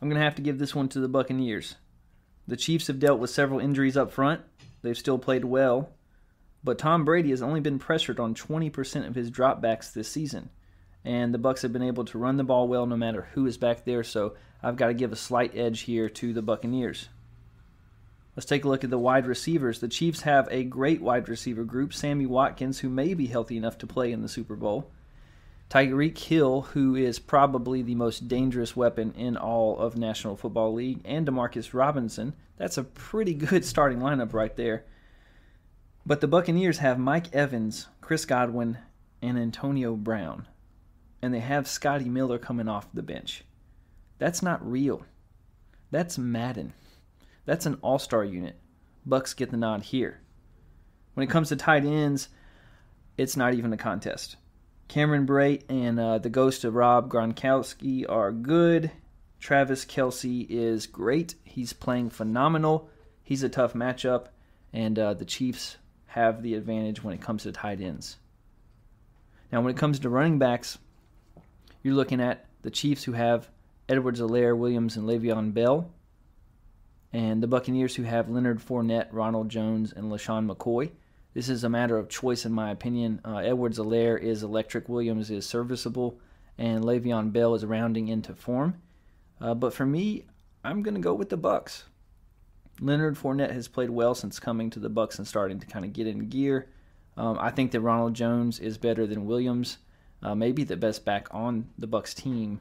I'm going to have to give this one to the Buccaneers. The Chiefs have dealt with several injuries up front. They've still played well. But Tom Brady has only been pressured on 20% of his dropbacks this season. And the Bucs have been able to run the ball well no matter who is back there, so I've got to give a slight edge here to the Buccaneers. Let's take a look at the wide receivers. The Chiefs have a great wide receiver group. Sammy Watkins, who may be healthy enough to play in the Super Bowl. Tyreek Hill, who is probably the most dangerous weapon in all of National Football League, and Demarcus Robinson. That's a pretty good starting lineup right there. But the Buccaneers have Mike Evans, Chris Godwin, and Antonio Brown. And they have Scotty Miller coming off the bench. That's not real. That's Madden. That's an all-star unit. Bucs get the nod here. When it comes to tight ends, it's not even a contest. Cameron Brate and the ghost of Rob Gronkowski are good. Travis Kelce is great. He's playing phenomenal. He's a tough matchup. And the Chiefs have the advantage when it comes to tight ends. Now, when it comes to running backs, you're looking at the Chiefs, who have Edwards-Helaire, Williams, and Le'Veon Bell, and the Buccaneers, who have Leonard Fournette, Ronald Jones, and LaShawn McCoy. This is a matter of choice, in my opinion. Edwards-Helaire is electric, Williams is serviceable, and Le'Veon Bell is rounding into form. But for me, I'm going to go with the Bucs. Leonard Fournette has played well since coming to the Bucs and starting to kind of get in gear. I think that Ronald Jones is better than Williams, maybe the best back on the Bucs team.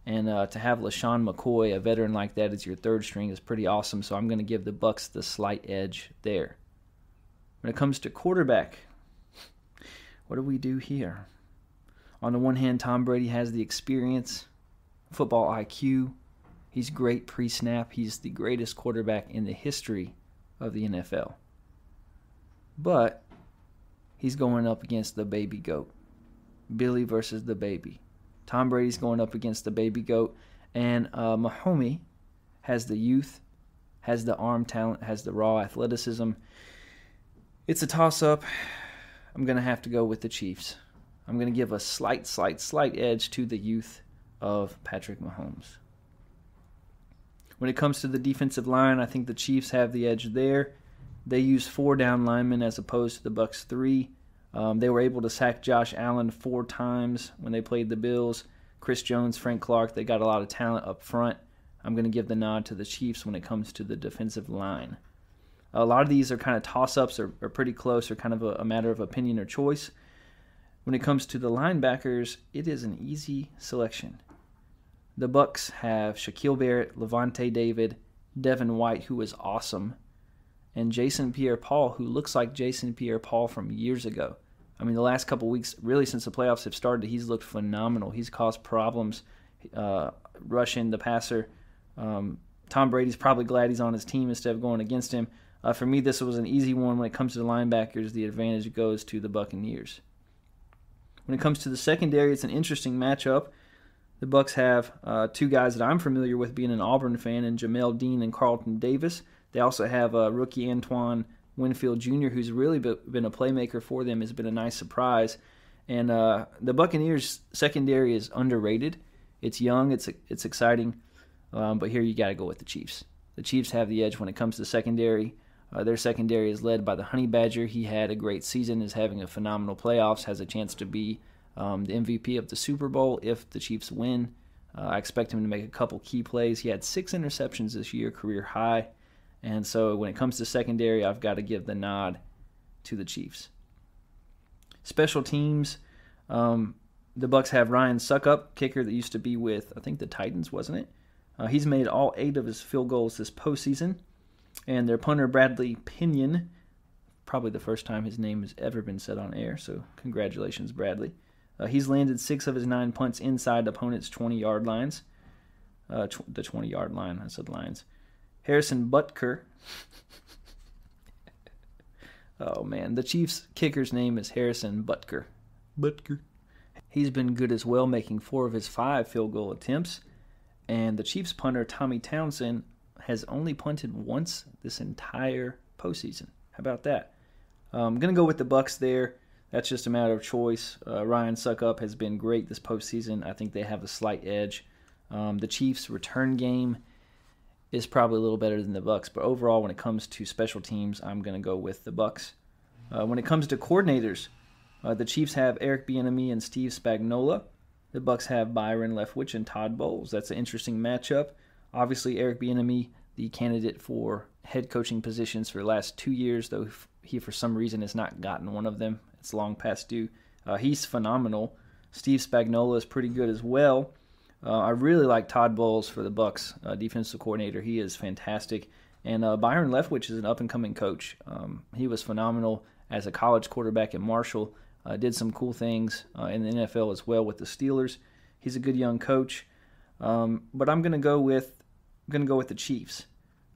And to have LaShawn McCoy, a veteran like that, as your third string is pretty awesome. So I'm going to give the Bucs the slight edge there. When it comes to quarterback, what do we do here? On the one hand, Tom Brady has the experience, football IQ. He's great pre-snap. He's the greatest quarterback in the history of the NFL. But he's going up against the baby goat. Billy versus the baby. Tom Brady's going up against the baby goat. And Mahomes has the youth, has the arm talent, has the raw athleticism. It's a toss-up. I'm going to have to go with the Chiefs. I'm going to give a slight edge to the youth of Patrick Mahomes. When it comes to the defensive line, I think the Chiefs have the edge there. They use 4 down linemen as opposed to the Bucs 3. They were able to sack Josh Allen 4 times when they played the Bills. Chris Jones, Frank Clark, they got a lot of talent up front. I'm going to give the nod to the Chiefs when it comes to the defensive line. A lot of these are kind of toss-ups or pretty close or kind of a matter of opinion or choice. When it comes to the linebackers, it is an easy selection. The Bucs have Shaquille Barrett, Levante David, Devin White, who is awesome, and Jason Pierre-Paul, who looks like Jason Pierre-Paul from years ago. I mean, the last couple weeks, really since the playoffs have started, he's looked phenomenal. He's caused problems rushing the passer. Tom Brady's probably glad he's on his team instead of going against him. For me, this was an easy one. When it comes to the linebackers, the advantage goes to the Buccaneers. When it comes to the secondary, it's an interesting matchup. The Bucs have two guys that I'm familiar with, being an Auburn fan, and Jamel Dean and Carlton Davis. They also have rookie Antoine Winfield Jr., who's really been a playmaker for them, has been a nice surprise. And the Buccaneers' secondary is underrated. It's young, it's exciting, but here you got to go with the Chiefs. The Chiefs have the edge when it comes to secondary. Their secondary is led by the Honey Badger. He had a great season, is having a phenomenal playoffs, has a chance to be the MVP of the Super Bowl if the Chiefs win. I expect him to make a couple key plays. He had 6 interceptions this year, career high. And so when it comes to secondary, I've got to give the nod to the Chiefs. Special teams, the Bucs have Ryan Suckup, kicker that used to be with, I think, the Titans, wasn't it? He's made all 8 of his field goals this postseason. And their punter, Bradley Pinion, probably the first time his name has ever been said on air, so congratulations, Bradley. He's landed 6 of his 9 punts inside opponents' 20-yard lines. The 20-yard line, I said lines. Harrison Butker. Oh, man. The Chiefs' kicker's name is Harrison Butker. Butker. He's been good as well, making 4 of his 5 field goal attempts. And the Chiefs' punter, Tommy Townsend, has only punted once this entire postseason. How about that? I'm going to go with the Bucs there. That's just a matter of choice. Ryan Suckup has been great this postseason. I think they have a slight edge. The Chiefs' return game is probably a little better than the Bucs, but overall, when it comes to special teams, I'm going to go with the Bucs. When it comes to coordinators, the Chiefs have Eric Bieniemy and Steve Spagnuolo. The Bucs have Byron Leftwich and Todd Bowles. That's an interesting matchup. Obviously, Eric Bieniemy, the candidate for head coaching positions for the last 2 years, though he, for some reason, has not gotten one of them. It's long past due. He's phenomenal. Steve Spagnuolo is pretty good as well. I really like Todd Bowles for the Bucs, defensive coordinator. He is fantastic. And Byron Leftwich is an up-and-coming coach. He was phenomenal as a college quarterback at Marshall. Did some cool things in the NFL as well with the Steelers. He's a good young coach. But I'm going to go with the Chiefs.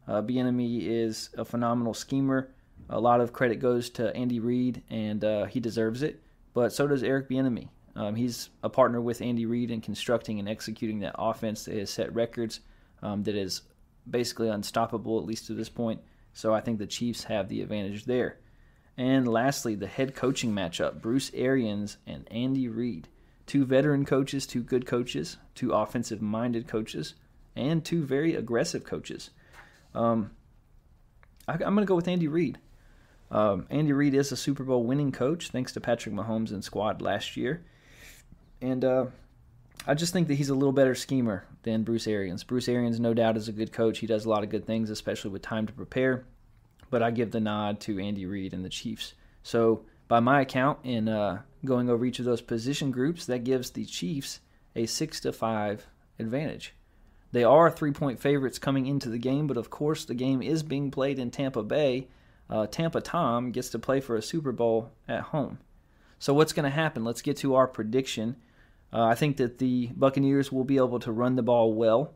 Bieniemy is a phenomenal schemer. A lot of credit goes to Andy Reid, and he deserves it. But so does Eric Bieniemy. He's a partner with Andy Reid in constructing and executing that offense that has set records, that is basically unstoppable, at least to this point. So I think the Chiefs have the advantage there. And lastly, the head coaching matchup, Bruce Arians and Andy Reid. 2 veteran coaches, 2 good coaches, 2 offensive-minded coaches, and 2 very aggressive coaches. I'm going to go with Andy Reid. Andy Reid is a Super Bowl winning coach, thanks to Patrick Mahomes and squad last year. And I just think that he's a little better schemer than Bruce Arians. Bruce Arians, no doubt, is a good coach. He does a lot of good things, especially with time to prepare. But I give the nod to Andy Reid and the Chiefs. So by my account, in going over each of those position groups, that gives the Chiefs a 6-5 advantage. They are 3-point favorites coming into the game, but of course the game is being played in Tampa Bay. Tampa Tom gets to play for a Super Bowl at home. So what's going to happen? Let's get to our prediction. I think that the Buccaneers will be able to run the ball well.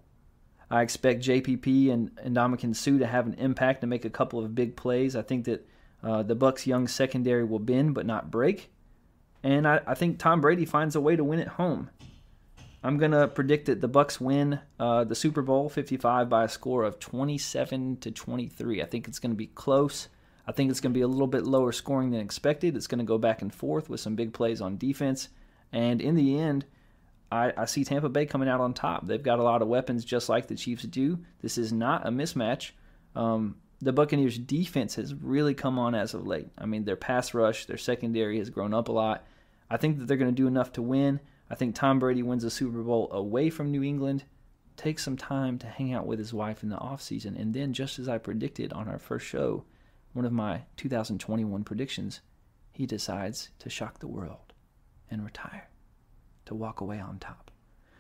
I expect JPP and Ndamukong Suh to have an impact and make a couple of big plays. I think that the Bucs' young secondary will bend but not break. And I think Tom Brady finds a way to win at home. I'm going to predict that the Bucs win the Super Bowl 55 by a score of 27-23. I think it's going to be close. I think it's going to be a little bit lower scoring than expected. It's going to go back and forth with some big plays on defense. And in the end, I see Tampa Bay coming out on top. They've got a lot of weapons just like the Chiefs do. This is not a mismatch. The Buccaneers' defense has really come on as of late. I mean, their pass rush, their secondary has grown up a lot. I think that they're going to do enough to win. I think Tom Brady wins the Super Bowl away from New England, takes some time to hang out with his wife in the offseason, and then, just as I predicted on our first show, one of my 2021 predictions, he decides to shock the world. and retire to walk away on top.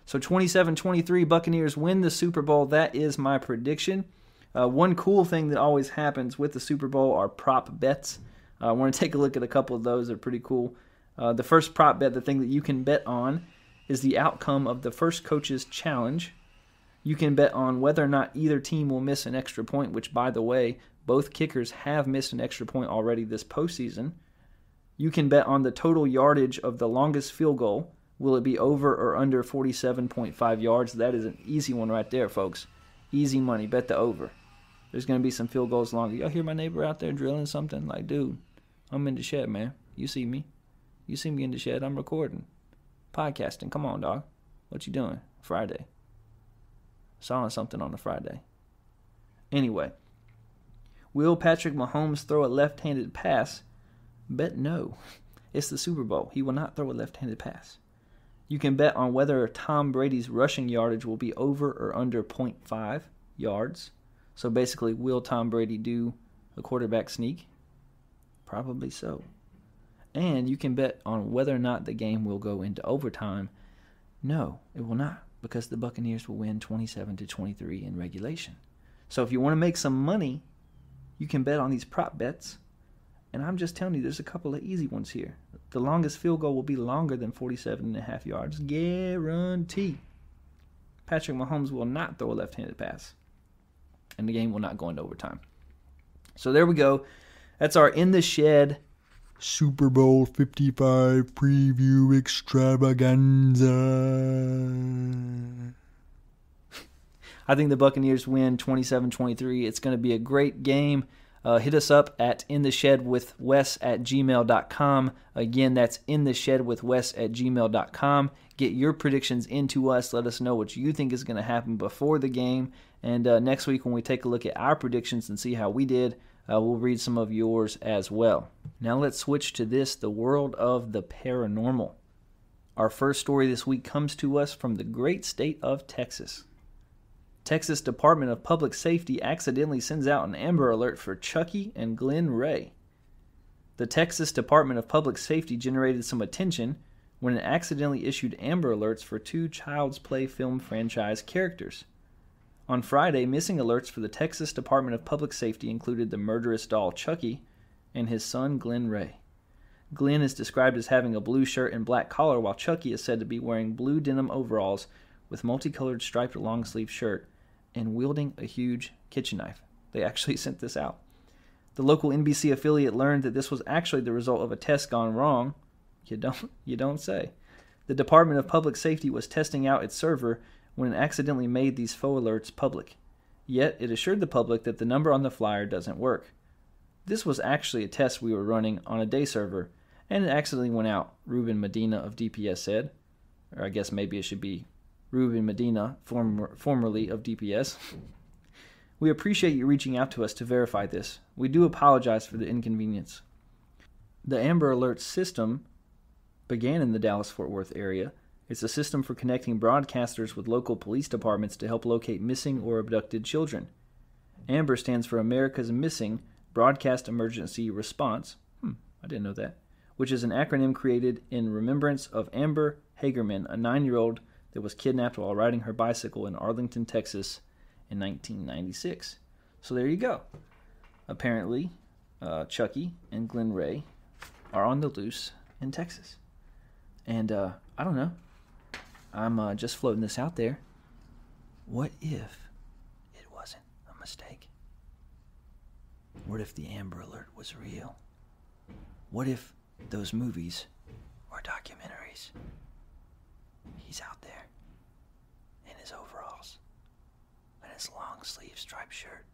So 27-23, Buccaneers win the Super Bowl. That is my prediction. One cool thing that always happens with the Super Bowl are prop bets. I want to take a look at a couple of those. They're pretty cool. The first prop bet, the thing that you can bet on, is the outcome of the first coach's challenge. You can bet on whether or not either team will miss an extra point, which, by the way, both kickers have missed an extra point already this postseason. You can bet on the total yardage of the longest field goal. Will it be over or under 47.5 yards? That is an easy one right there, folks. Easy money. Bet the over. There's going to be some field goals longer. Y'all hear my neighbor out there drilling something? Like, dude, I'm in the shed, man. You see me. You see me in the shed. I'm recording. Podcasting. Come on, dog. What you doing? Friday. Sawing something on a Friday. Anyway. Will Patrick Mahomes throw a left-handed pass? Bet no. It's the Super Bowl. He will not throw a left-handed pass. You can bet on whether Tom Brady's rushing yardage will be over or under 0.5 yards. So basically, will Tom Brady do a quarterback sneak? Probably so. And you can bet on whether or not the game will go into overtime. No, it will not, because the Buccaneers will win 27-23 in regulation. So if you want to make some money, you can bet on these prop bets. And I'm just telling you, there's a couple of easy ones here. The longest field goal will be longer than 47.5 yards. Guarantee. Patrick Mahomes will not throw a left-handed pass. And the game will not go into overtime. So there we go. That's our In the Shed Super Bowl 55 preview extravaganza. I think the Buccaneers win 27-23. It's going to be a great game. Hit us up at intheshedwithwes@gmail.com. Again, that's intheshedwithwes@gmail.com. Get your predictions into us. Let us know what you think is going to happen before the game. And next week when we take a look at our predictions and see how we did, we'll read some of yours as well. Now let's switch to this, the world of the paranormal. Our first story this week comes to us from the great state of Texas. Texas Department of Public Safety accidentally sends out an Amber Alert for Chucky and Glenn Ray. The Texas Department of Public Safety generated some attention when it accidentally issued Amber Alerts for two Child's Play film franchise characters. On Friday, missing alerts for the Texas Department of Public Safety included the murderous doll Chucky and his son Glenn Ray. Glenn is described as having a blue shirt and black collar, while Chucky is said to be wearing blue denim overalls with multicolored striped long-sleeve shirt and wielding a huge kitchen knife. They actually sent this out. The local NBC affiliate learned that this was actually the result of a test gone wrong. You don't say. The Department of Public Safety was testing out its server when it accidentally made these faux alerts public. Yet, it assured the public that the number on the flyer doesn't work. This was actually a test we were running on a day server, and it accidentally went out, Ruben Medina of DPS said. Or I guess maybe it should be Ruben Medina, formerly of DPS. We appreciate you reaching out to us to verify this. We do apologize for the inconvenience. The Amber Alert system began in the Dallas-Fort Worth area. It's a system for connecting broadcasters with local police departments to help locate missing or abducted children. AMBER stands for America's Missing Broadcast Emergency Response. I didn't know that. Which is an acronym created in remembrance of Amber Hagerman, a 9-year-old that was kidnapped while riding her bicycle in Arlington, Texas in 1996. So there you go. Apparently, Chucky and Glenn Ray are on the loose in Texas. And I don't know. I'm just floating this out there. What if it wasn't a mistake? What if the Amber Alert was real? What if those movies were documentaries? He's out there in his overalls and his long sleeve striped shirt,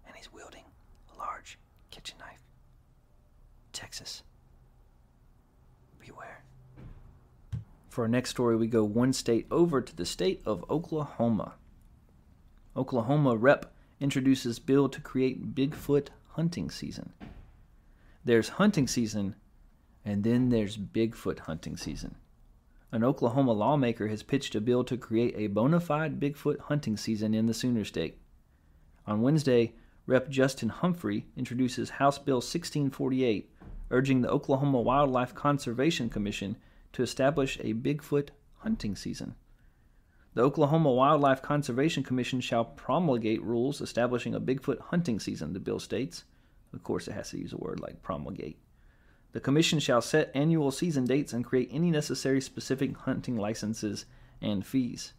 and he's wielding a large kitchen knife. Texas, beware. For our next story, we go one state over to the state of Oklahoma. Oklahoma Rep introduces bill to create Bigfoot hunting season. There's hunting season, and then there's Bigfoot hunting season. An Oklahoma lawmaker has pitched a bill to create a bona fide Bigfoot hunting season in the Sooner State. On Wednesday, Rep. Justin Humphrey introduces House Bill 1648, urging the Oklahoma Wildlife Conservation Commission to establish a Bigfoot hunting season. The Oklahoma Wildlife Conservation Commission shall promulgate rules establishing a Bigfoot hunting season, the bill states. Of course, it has to use a word like promulgate. The commission shall set annual season dates and create any necessary specific hunting licenses and fees.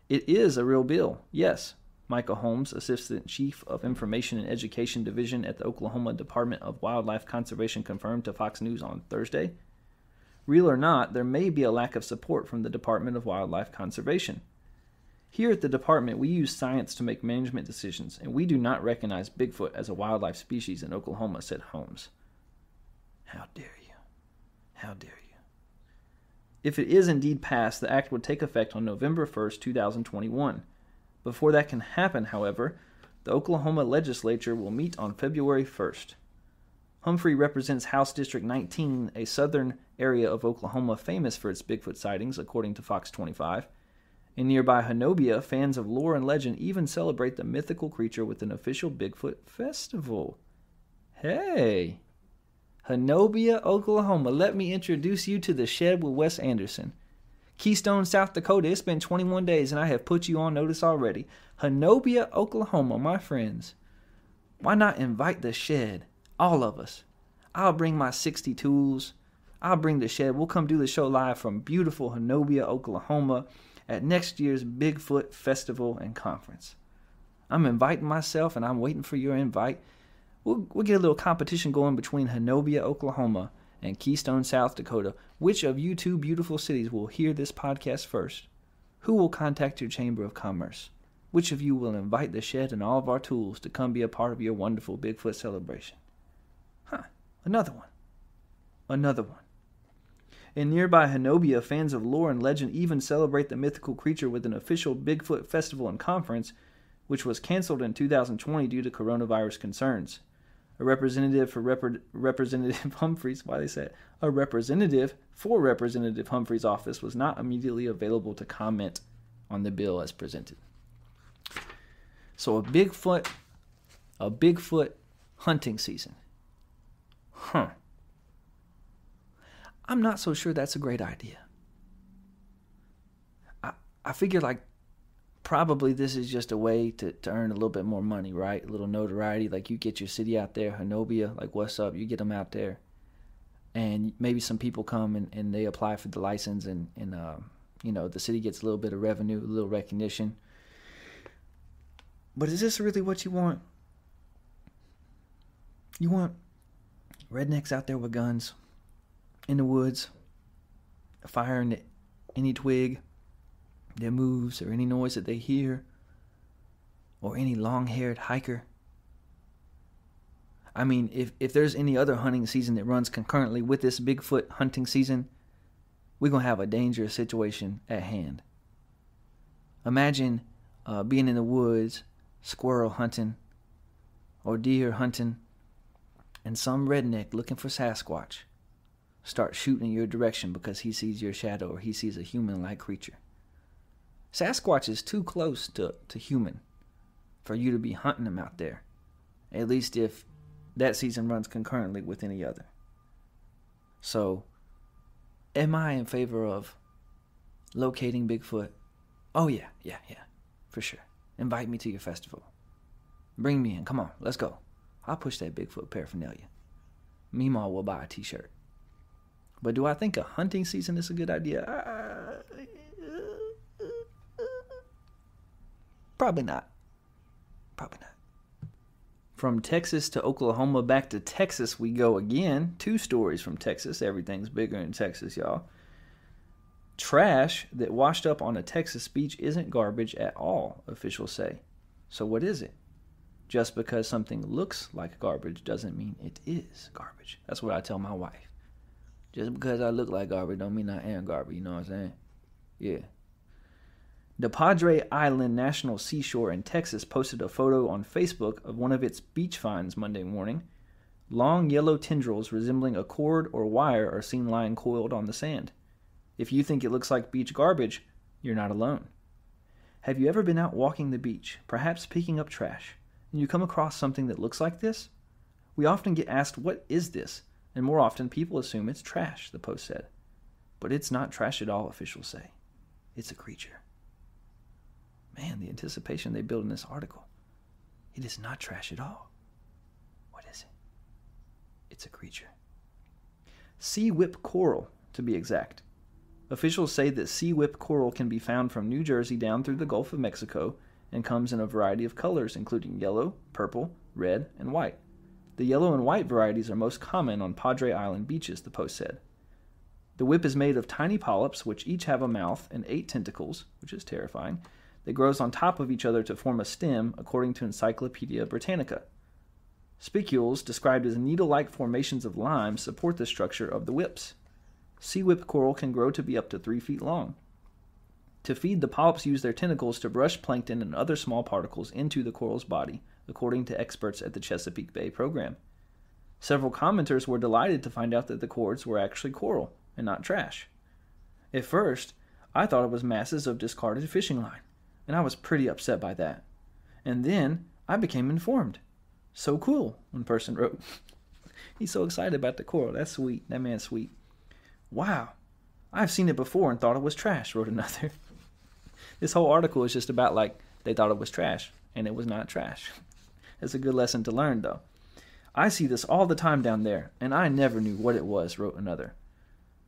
It is a real bill, yes, Micah Holmes, Assistant Chief of Information and Education Division at the Oklahoma Department of Wildlife Conservation, confirmed to Fox News on Thursday. Real or not, there may be a lack of support from the Department of Wildlife Conservation. Here at the department, we use science to make management decisions, and we do not recognize Bigfoot as a wildlife species in Oklahoma, said Holmes. How dare you? How dare you? If it is indeed passed, the act would take effect on November 1st, 2021. Before that can happen, however, the Oklahoma legislature will meet on February 1st. Humphrey represents House District 19, a southern area of Oklahoma famous for its Bigfoot sightings, according to Fox 25. In nearby Honobia, fans of lore and legend even celebrate the mythical creature with an official Bigfoot festival. Hey! Honobia, Oklahoma. Let me introduce you to the Shed with Wes Anderson. Keystone, South Dakota. It's been 21 days and I have put you on notice already. Honobia, Oklahoma, my friends. Why not invite the Shed? All of us. I'll bring my 60 tools. I'll bring the Shed. We'll come do the show live from beautiful Honobia, Oklahoma at next year's Bigfoot Festival and Conference. I'm inviting myself and I'm waiting for your invite. We'll get a little competition going between Honobia, Oklahoma and Keystone, South Dakota. Which of you two beautiful cities will hear this podcast first? Who will contact your Chamber of Commerce? Which of you will invite the Shed and all of our tools to come be a part of your wonderful Bigfoot celebration? Another one. Another one. In nearby Honobia, fans of lore and legend even celebrate the mythical creature with an official Bigfoot festival and conference, which was canceled in 2020 due to coronavirus concerns. A representative for Representative Humphrey's office was not immediately available to comment on the bill as presented. So a Bigfoot hunting season. I'm not so sure that's a great idea. I figure probably this is just a way to earn a little bit more money, right? A little notoriety. Like you get your city out there, Honobia, like what's up? You get them out there. And maybe some people come and they apply for the license and the city gets a little bit of revenue, a little recognition. But is this really what you want? You want rednecks out there with guns in the woods, firing any twig that moves or any noise that they hear, or any long-haired hiker? I mean, if there's any other hunting season that runs concurrently with this Bigfoot hunting season, we're going to have a dangerous situation at hand. Imagine being in the woods, squirrel hunting, or deer hunting, and some redneck looking for Sasquatch start shooting in your direction because he sees your shadow or he sees a human-like creature. Sasquatch is too close to human for you to be hunting them out there, at least if that season runs concurrently with any other. So, am I in favor of locating Bigfoot? Oh yeah, for sure. Invite me to your festival. Bring me in, come on, let's go. I'll push that Bigfoot paraphernalia. Meemaw will buy a t-shirt. But do I think a hunting season is a good idea? Probably not. From Texas to Oklahoma, back to Texas we go again. 2 stories from Texas. Everything's bigger in Texas, y'all. Trash that washed up on a Texas beach isn't garbage at all, officials say. So what is it? Just because something looks like garbage doesn't mean it is garbage. That's what I tell my wife. Just because I look like garbage don't mean I am garbage, you know what I'm saying? Yeah. The Padre Island National Seashore in Texas posted a photo on Facebook of one of its beach finds Monday morning. Long yellow tendrils resembling a cord or wire are seen lying coiled on the sand. If you think it looks like beach garbage, you're not alone. Have you ever been out walking the beach, perhaps picking up trash, and you come across something that looks like this? We often get asked, what is this? and more often people assume it's trash, the Post said. But it's not trash at all, officials say. It's a creature. Man, the anticipation they build in this article. It is not trash at all. What is it? It's a creature. Sea whip coral, to be exact. Officials say that sea whip coral can be found from New Jersey down through the Gulf of Mexico and comes in a variety of colors, including yellow, purple, red, and white. The yellow and white varieties are most common on Padre Island beaches, the Post said. The whip is made of tiny polyps, which each have a mouth and 8 tentacles, which is terrifying, that grows on top of each other to form a stem, according to Encyclopedia Britannica. Spicules, described as needle-like formations of lime, support the structure of the whips. Sea whip coral can grow to be up to 3 feet long. To feed, the polyps use their tentacles to brush plankton and other small particles into the coral's body, according to experts at the Chesapeake Bay program. Several commenters were delighted to find out that the cords were actually coral and not trash. At first, I thought it was masses of discarded fishing line, and I was pretty upset by that. And then I became informed. So cool, one person wrote. He's so excited about the coral. That's sweet. That man's sweet. Wow, I've seen it before and thought it was trash, wrote another. This whole article is just about like they thought it was trash, and it was not trash. It's a good lesson to learn, though. I see this all the time down there, and I never knew what it was, wrote another.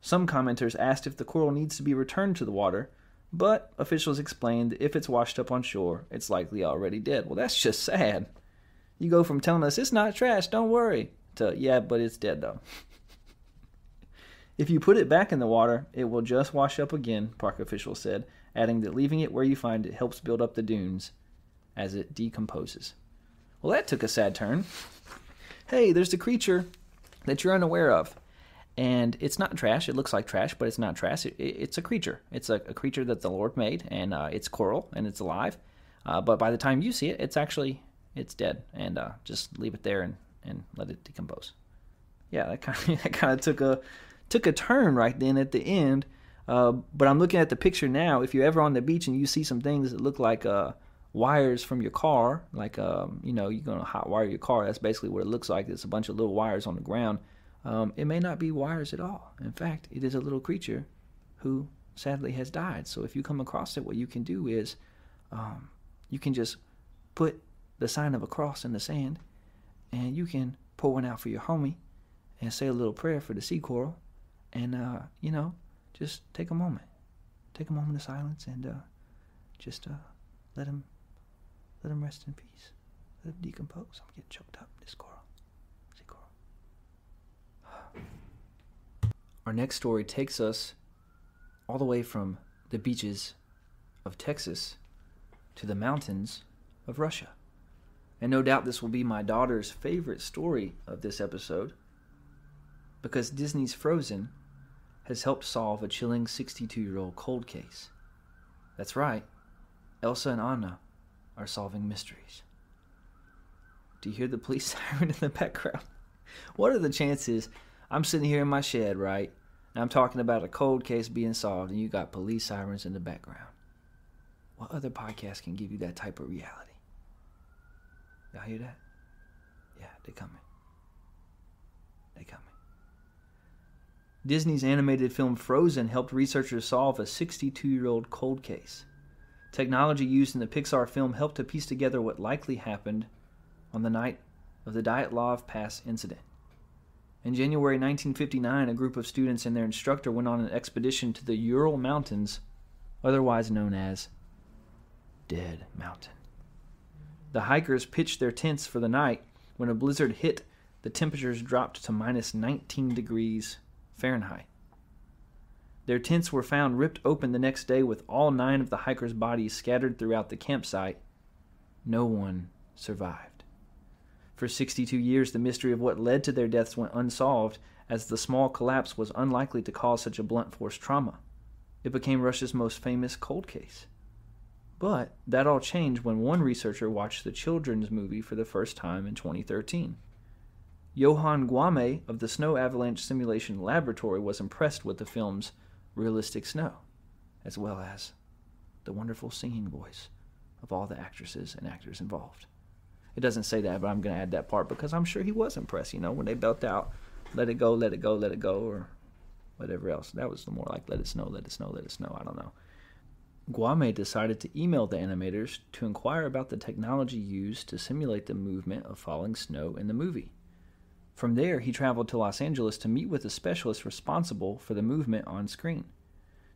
Some commenters asked if the coral needs to be returned to the water, but officials explained that if it's washed up on shore, it's likely already dead. Well, that's just sad. You go from telling us it's not trash, don't worry, to yeah, but it's dead though. If you put it back in the water, it will just wash up again, park officials said, adding that leaving it where you find it helps build up the dunes as it decomposes. Well, that took a sad turn. Hey, there's the creature that you're unaware of. And it's not trash. It looks like trash, but it's not trash. It's a creature. It's a creature that the Lord made, and it's coral, and it's alive. But by the time you see it, it's dead. And just leave it there and let it decompose. Yeah, that kind of took a turn right then at the end. But I'm looking at the picture now. If you're ever on the beach and you see some things that look like wires from your car, like you're going to hot wire your car. That's basically what it looks like. It's a bunch of little wires on the ground. It may not be wires at all. In fact, it is a little creature who sadly has died. So if you come across it, what you can do is you can just put the sign of a cross in the sand, and you can pour one out for your homie and say a little prayer for the sea coral, and just take a moment of silence and just let him rest in peace. Let him decompose. I'm getting choked up. This coral. Sea coral. Our next story takes us all the way from the beaches of Texas to the mountains of Russia. And no doubt this will be my daughter's favorite story of this episode, because Disney's Frozen has helped solve a chilling 62-year-old cold case. That's right, Elsa and Anna are solving mysteries. Do you hear the police siren in the background? What are the chances I'm sitting here in my shed, right, and I'm talking about a cold case being solved, and you got police sirens in the background? What other podcast can give you that type of reality? Y'all hear that? Yeah, they're coming. They're coming. Disney's animated film Frozen helped researchers solve a 62-year-old cold case. Technology used in the Pixar film helped to piece together what likely happened on the night of the Dyatlov Pass incident. In January 1959, a group of students and their instructor went on an expedition to the Ural Mountains, otherwise known as Dead Mountain. The hikers pitched their tents for the night. When a blizzard hit, the temperatures dropped to minus 19 degrees Fahrenheit. Their tents were found ripped open the next day with all 9 of the hikers' bodies scattered throughout the campsite. No one survived. For 62 years, the mystery of what led to their deaths went unsolved, as the small collapse was unlikely to cause such a blunt force trauma. It became Russia's most famous cold case. But that all changed when one researcher watched the children's movie for the first time in 2013. Johann Guame of the Snow Avalanche Simulation Laboratory was impressed with the film's realistic snow, as well as the wonderful singing voice of all the actresses and actors involved. It doesn't say that, but I'm going to add that part because I'm sure he was impressed, when they belt out let it go, let it go, let it go, or whatever else. That was more like let it snow, let it snow, let it snow. I don't know. Guame decided to email the animators to inquire about the technology used to simulate the movement of falling snow in the movie. From there, he traveled to Los Angeles to meet with the specialist responsible for the movement on screen.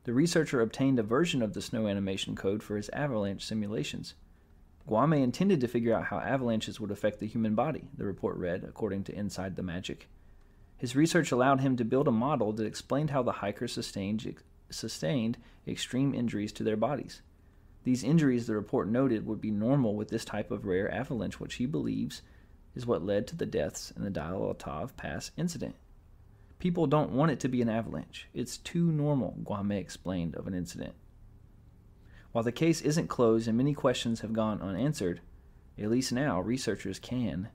The researcher obtained a version of the snow animation code for his avalanche simulations. Guame intended to figure out how avalanches would affect the human body, the report read, according to Inside the Magic. His research allowed him to build a model that explained how the hikers sustained extreme injuries to their bodies. These injuries, the report noted, would be normal with this type of rare avalanche, which he believes is what led to the deaths in the Dial-Tav Pass incident. People don't want it to be an avalanche. It's too normal, Guame explained of an incident. While the case isn't closed and many questions have gone unanswered, at least now researchers can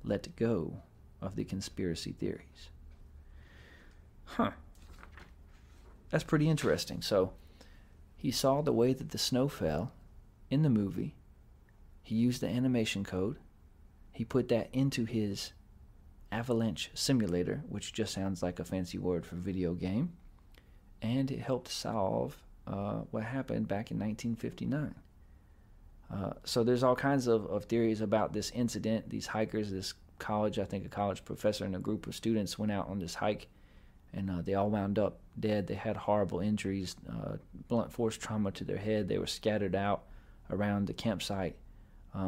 let go of the conspiracy theories. That's pretty interesting. So, he saw the way that the snow fell in the movie. He used the animation code. He put that into his avalanche simulator, which just sounds like a fancy word for video game. And it helped solve what happened back in 1959. So there's all kinds of theories about this incident. These hikers, this college, I think a college professor and a group of students went out on this hike, and they all wound up dead. They had horrible injuries, blunt force trauma to their head. They were scattered out around the campsite.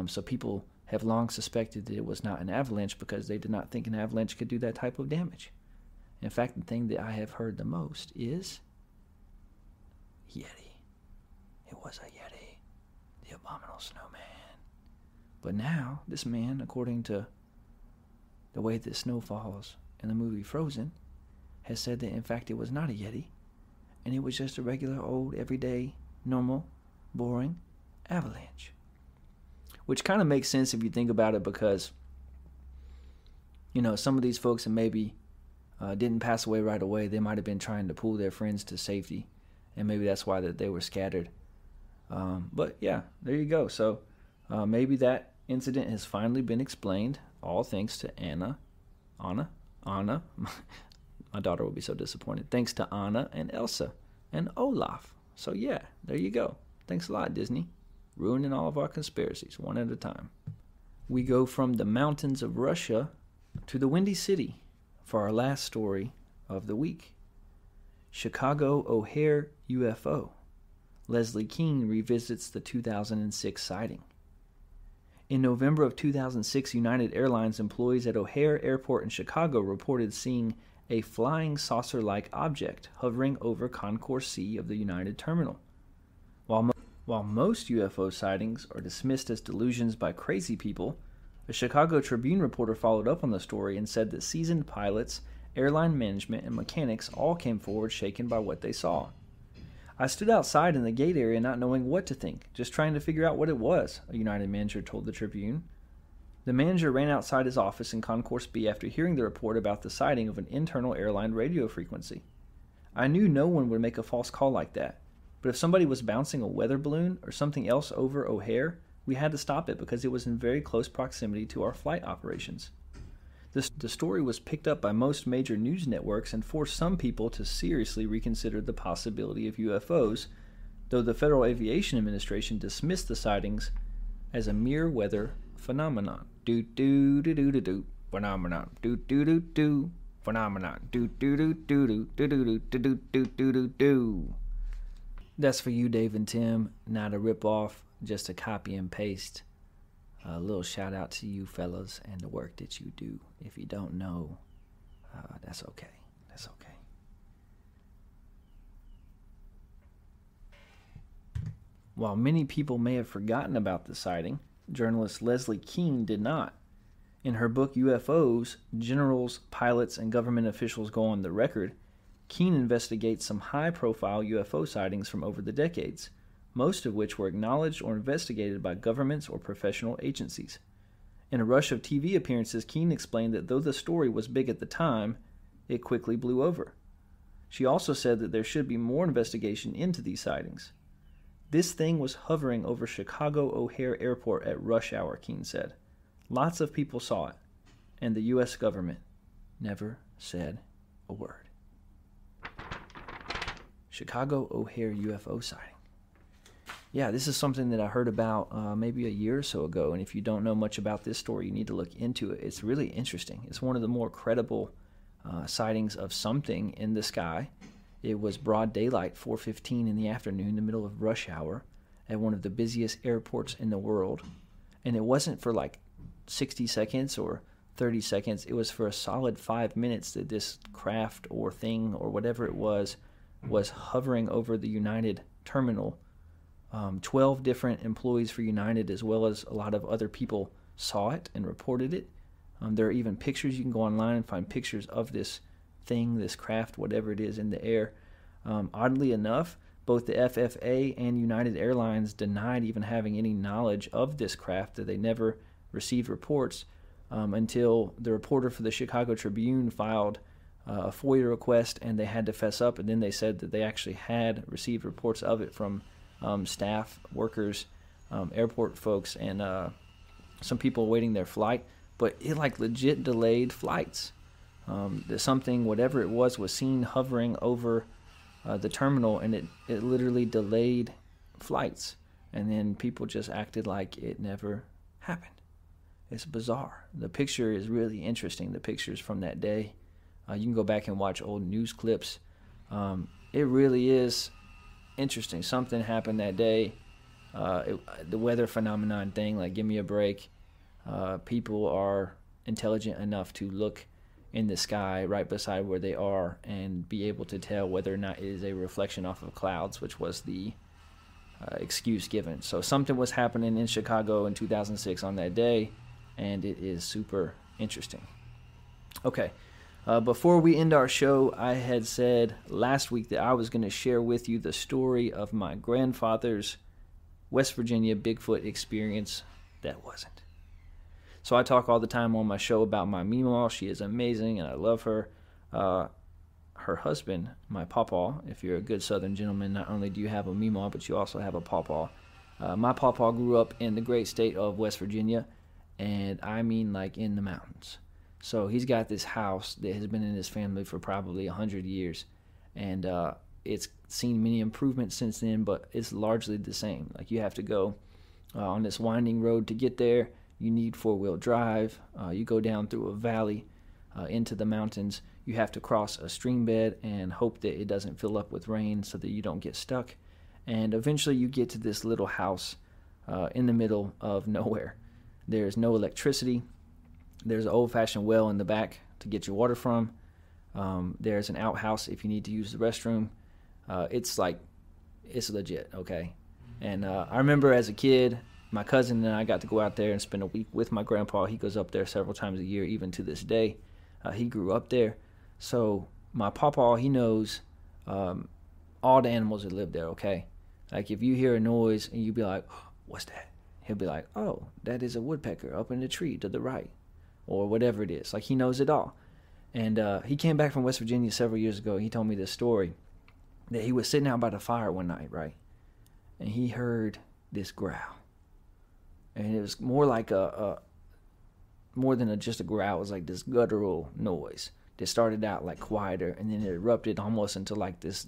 So people have long suspected that it was not an avalanche because they did not think an avalanche could do that type of damage. In fact, the thing that I have heard the most is Yeti. It was a Yeti, the abominable snowman. But now, this man, according to the way that snow falls in the movie Frozen, has said that in fact it was not a Yeti, and it was just a regular old, everyday, normal, boring avalanche. Which kind of makes sense if you think about it, because, you know, some of these folks that maybe didn't pass away right away, they might have been trying to pull their friends to safety, and maybe that's why that they were scattered. But yeah, there you go. So maybe that incident has finally been explained, all thanks to Anna. My daughter will be so disappointed. Thanks to Anna and Elsa and Olaf. So yeah, there you go. Thanks a lot, Disney. Ruining all of our conspiracies, one at a time. We go from the mountains of Russia to the Windy City for our last story of the week. Chicago O'Hare UFO. Leslie Keene revisits the 2006 sighting. In November of 2006, United Airlines employees at O'Hare Airport in Chicago reported seeing a flying saucer-like object hovering over Concourse C of the United Terminal. While most UFO sightings are dismissed as delusions by crazy people, a Chicago Tribune reporter followed up on the story and said that seasoned pilots, airline management, and mechanics all came forward shaken by what they saw. I stood outside in the gate area not knowing what to think, just trying to figure out what it was, a United manager told the Tribune. The manager ran outside his office in Concourse B after hearing the report about the sighting of an internal airline radio frequency. I knew no one would make a false call like that, but if somebody was bouncing a weather balloon or something else over O'Hare, we had to stop it because it was in very close proximity to our flight operations. The story was picked up by most major news networks and forced some people to seriously reconsider the possibility of UFOs, though the Federal Aviation Administration dismissed the sightings as a mere weather phenomenon. Phenomenon. Phenomenon. That's for you, Dave and Tim. Not a rip-off, just a copy and paste. A little shout out to you fellas and the work that you do. If you don't know, that's okay. That's okay. While many people may have forgotten about the sighting, journalist Leslie Keene did not. In her book UFOs, Generals, Pilots, and Government Officials Go on the Record, Keene investigates some high-profile UFO sightings from over the decades, most of which were acknowledged or investigated by governments or professional agencies. In a rush of TV appearances, Keene explained that though the story was big at the time, it quickly blew over. She also said that there should be more investigation into these sightings. This thing was hovering over Chicago O'Hare Airport at rush hour, Keene said. Lots of people saw it, and the U.S. government never said a word. Chicago O'Hare UFO sighting. Yeah, this is something that I heard about maybe a year or so ago, and if you don't know much about this story, you need to look into it. It's really interesting. It's one of the more credible sightings of something in the sky. It was broad daylight, 4:15 in the afternoon, the middle of rush hour, at one of the busiest airports in the world. And it wasn't for like 60 seconds or 30 seconds. It was for a solid 5 minutes that this craft or thing or whatever it was hovering over the United terminal. 12 different employees for United, as well as a lot of other people, saw it and reported it. There are even pictures. You can go online and find pictures of this thing, this craft, whatever it is in the air. Oddly enough, both the FFA and United Airlines denied even having any knowledge of this craft, that they never received reports until the reporter for the Chicago Tribune filed a FOIA request, and they had to fess up, and then they said that they actually had received reports of it from staff, workers, airport folks, and some people awaiting their flight. But it like legit delayed flights. Something, whatever it was seen hovering over the terminal, and it literally delayed flights. And then people just acted like it never happened. It's bizarre. The picture is really interesting. The pictures from that day. You can go back and watch old news clips. It really is interesting. Something happened that day. The weather phenomenon thing, like, give me a break. People are intelligent enough to look in the sky right beside where they are and be able to tell whether or not it is a reflection off of clouds, which was the excuse given. So something was happening in Chicago in 2006 on that day, and it is super interesting. Okay. Before we end our show, I had said last week that I was going to share with you the story of my grandfather's West Virginia Bigfoot experience that wasn't. So I talk all the time on my show about my Meemaw. She is amazing, and I love her. Her husband, my pawpaw, if you're a good Southern gentleman, not only do you have a Meemaw, but you also have a pawpaw. My pawpaw grew up in the great state of West Virginia, and I mean like in the mountains. So he's got this house that has been in his family for probably 100 years, and it's seen many improvements since then, but it's largely the same. Like, you have to go on this winding road to get there. You need four-wheel drive. You go down through a valley into the mountains. You have to cross a stream bed and hope that it doesn't fill up with rain so that you don't get stuck. And eventually you get to this little house in the middle of nowhere. There's no electricity. There's an old-fashioned well in the back to get your water from. There's an outhouse if you need to use the restroom. It's legit, okay? And I remember as a kid, my cousin and I got to go out there and spend a week with my grandpa. He goes up there several times a year, even to this day. He grew up there. So my pawpaw, he knows all the animals that live there, okay? Like, if you hear a noise and you be like, oh, what's that? He'll be like, oh, that is a woodpecker up in the tree to the right, or whatever it is. Like, he knows it all. And he came back from West Virginia several years ago. He told me this story that he was sitting out by the fire one night, right? And he heard this growl. And it was more like more than just a growl. It was like this guttural noise that started out like quieter, and then it erupted almost into like this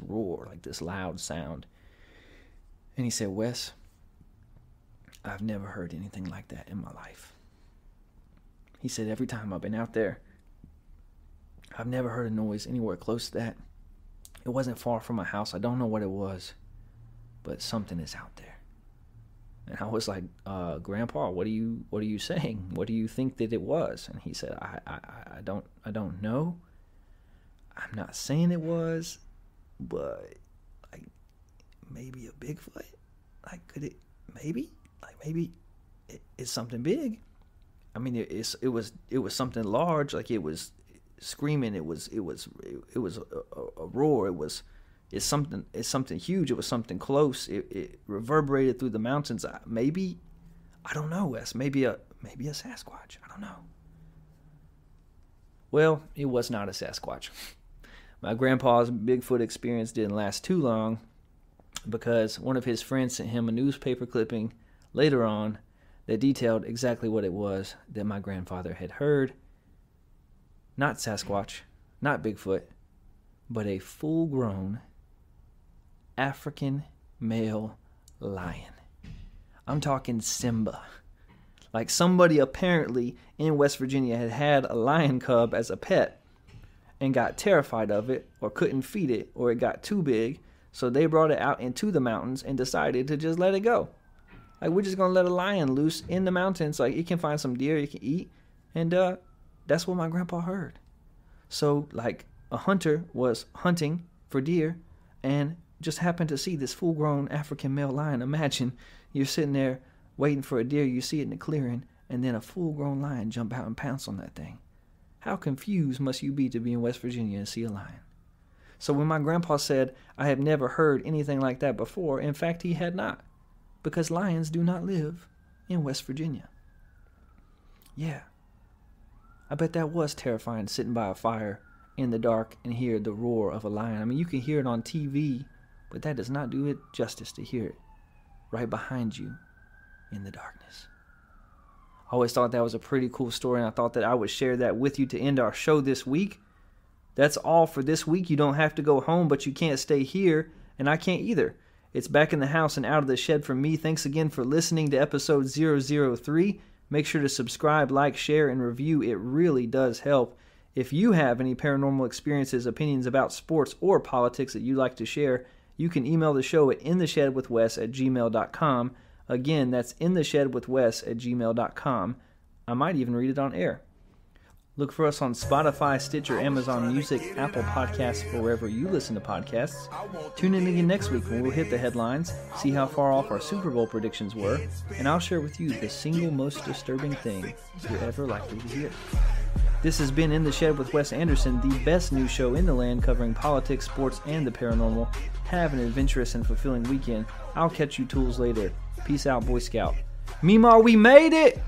roar, like this loud sound. And he said, Wes, I've never heard anything like that in my life. He said, every time I've been out there, I've never heard a noise anywhere close to that. It wasn't far from my house. I don't know what it was, but something is out there. And I was like, Grandpa, what are you saying? What do you think that it was? And he said, I don't know. I'm not saying it was, but like, maybe a Bigfoot. Like, could it? Maybe. Like, maybe it's something big. I mean, it was something large. Like, it was screaming. It was a roar. It's something huge. It was something close. It reverberated through the mountains. Maybe, I don't know, Wes. Maybe a Sasquatch. I don't know. Well, it was not a Sasquatch. My grandpa's Bigfoot experience didn't last too long, because one of his friends sent him a newspaper clipping later on that detailed exactly what it was that my grandfather had heard. not Sasquatch, not Bigfoot, but a full-grown African male lion. I'm talking Simba. Like, somebody apparently in West Virginia had a lion cub as a pet and got terrified of it, or couldn't feed it, or it got too big, so they brought it out into the mountains and decided to just let it go. Like, we're just gonna let a lion loose in the mountains. Like, it can find some deer it can eat, and that's what my grandpa heard. So, like, a hunter was hunting for deer and just happened to see this full-grown African male lion. Imagine you're sitting there waiting for a deer, you see it in the clearing, and then a full-grown lion jump out and pounce on that thing. How confused must you be to be in West Virginia and see a lion? So when my grandpa said, I have never heard anything like that before, in fact, he had not, because lions do not live in West Virginia. Yeah. I bet that was terrifying, sitting by a fire in the dark and hear the roar of a lion. I mean, you can hear it on TV, but that does not do it justice to hear it right behind you in the darkness. I always thought that was a pretty cool story, and I thought that I would share that with you to end our show this week. That's all for this week. You don't have to go home, but you can't stay here, and I can't either. It's back in the house and out of the shed from me. Thanks again for listening to episode 003. Make sure to subscribe, like, share, and review. It really does help. If you have any paranormal experiences, opinions about sports, or politics that you'd like to share, you can email the show at intheshedwithwes@gmail.com. Again, that's intheshedwithwes@gmail.com. I might even read it on air. Look for us on Spotify, Stitcher, Amazon Music, Apple Podcasts, or wherever you listen to podcasts. Tune in again next week when we'll hit the headlines, see how far off our Super Bowl predictions were, and I'll share with you the single most disturbing thing you're ever likely to hear. This has been In the Shed with Wes Anderson, the best news show in the land covering politics, sports, and the paranormal. Have an adventurous and fulfilling weekend. I'll catch you tools later. Peace out, Boy Scout. Meemaw, we made it!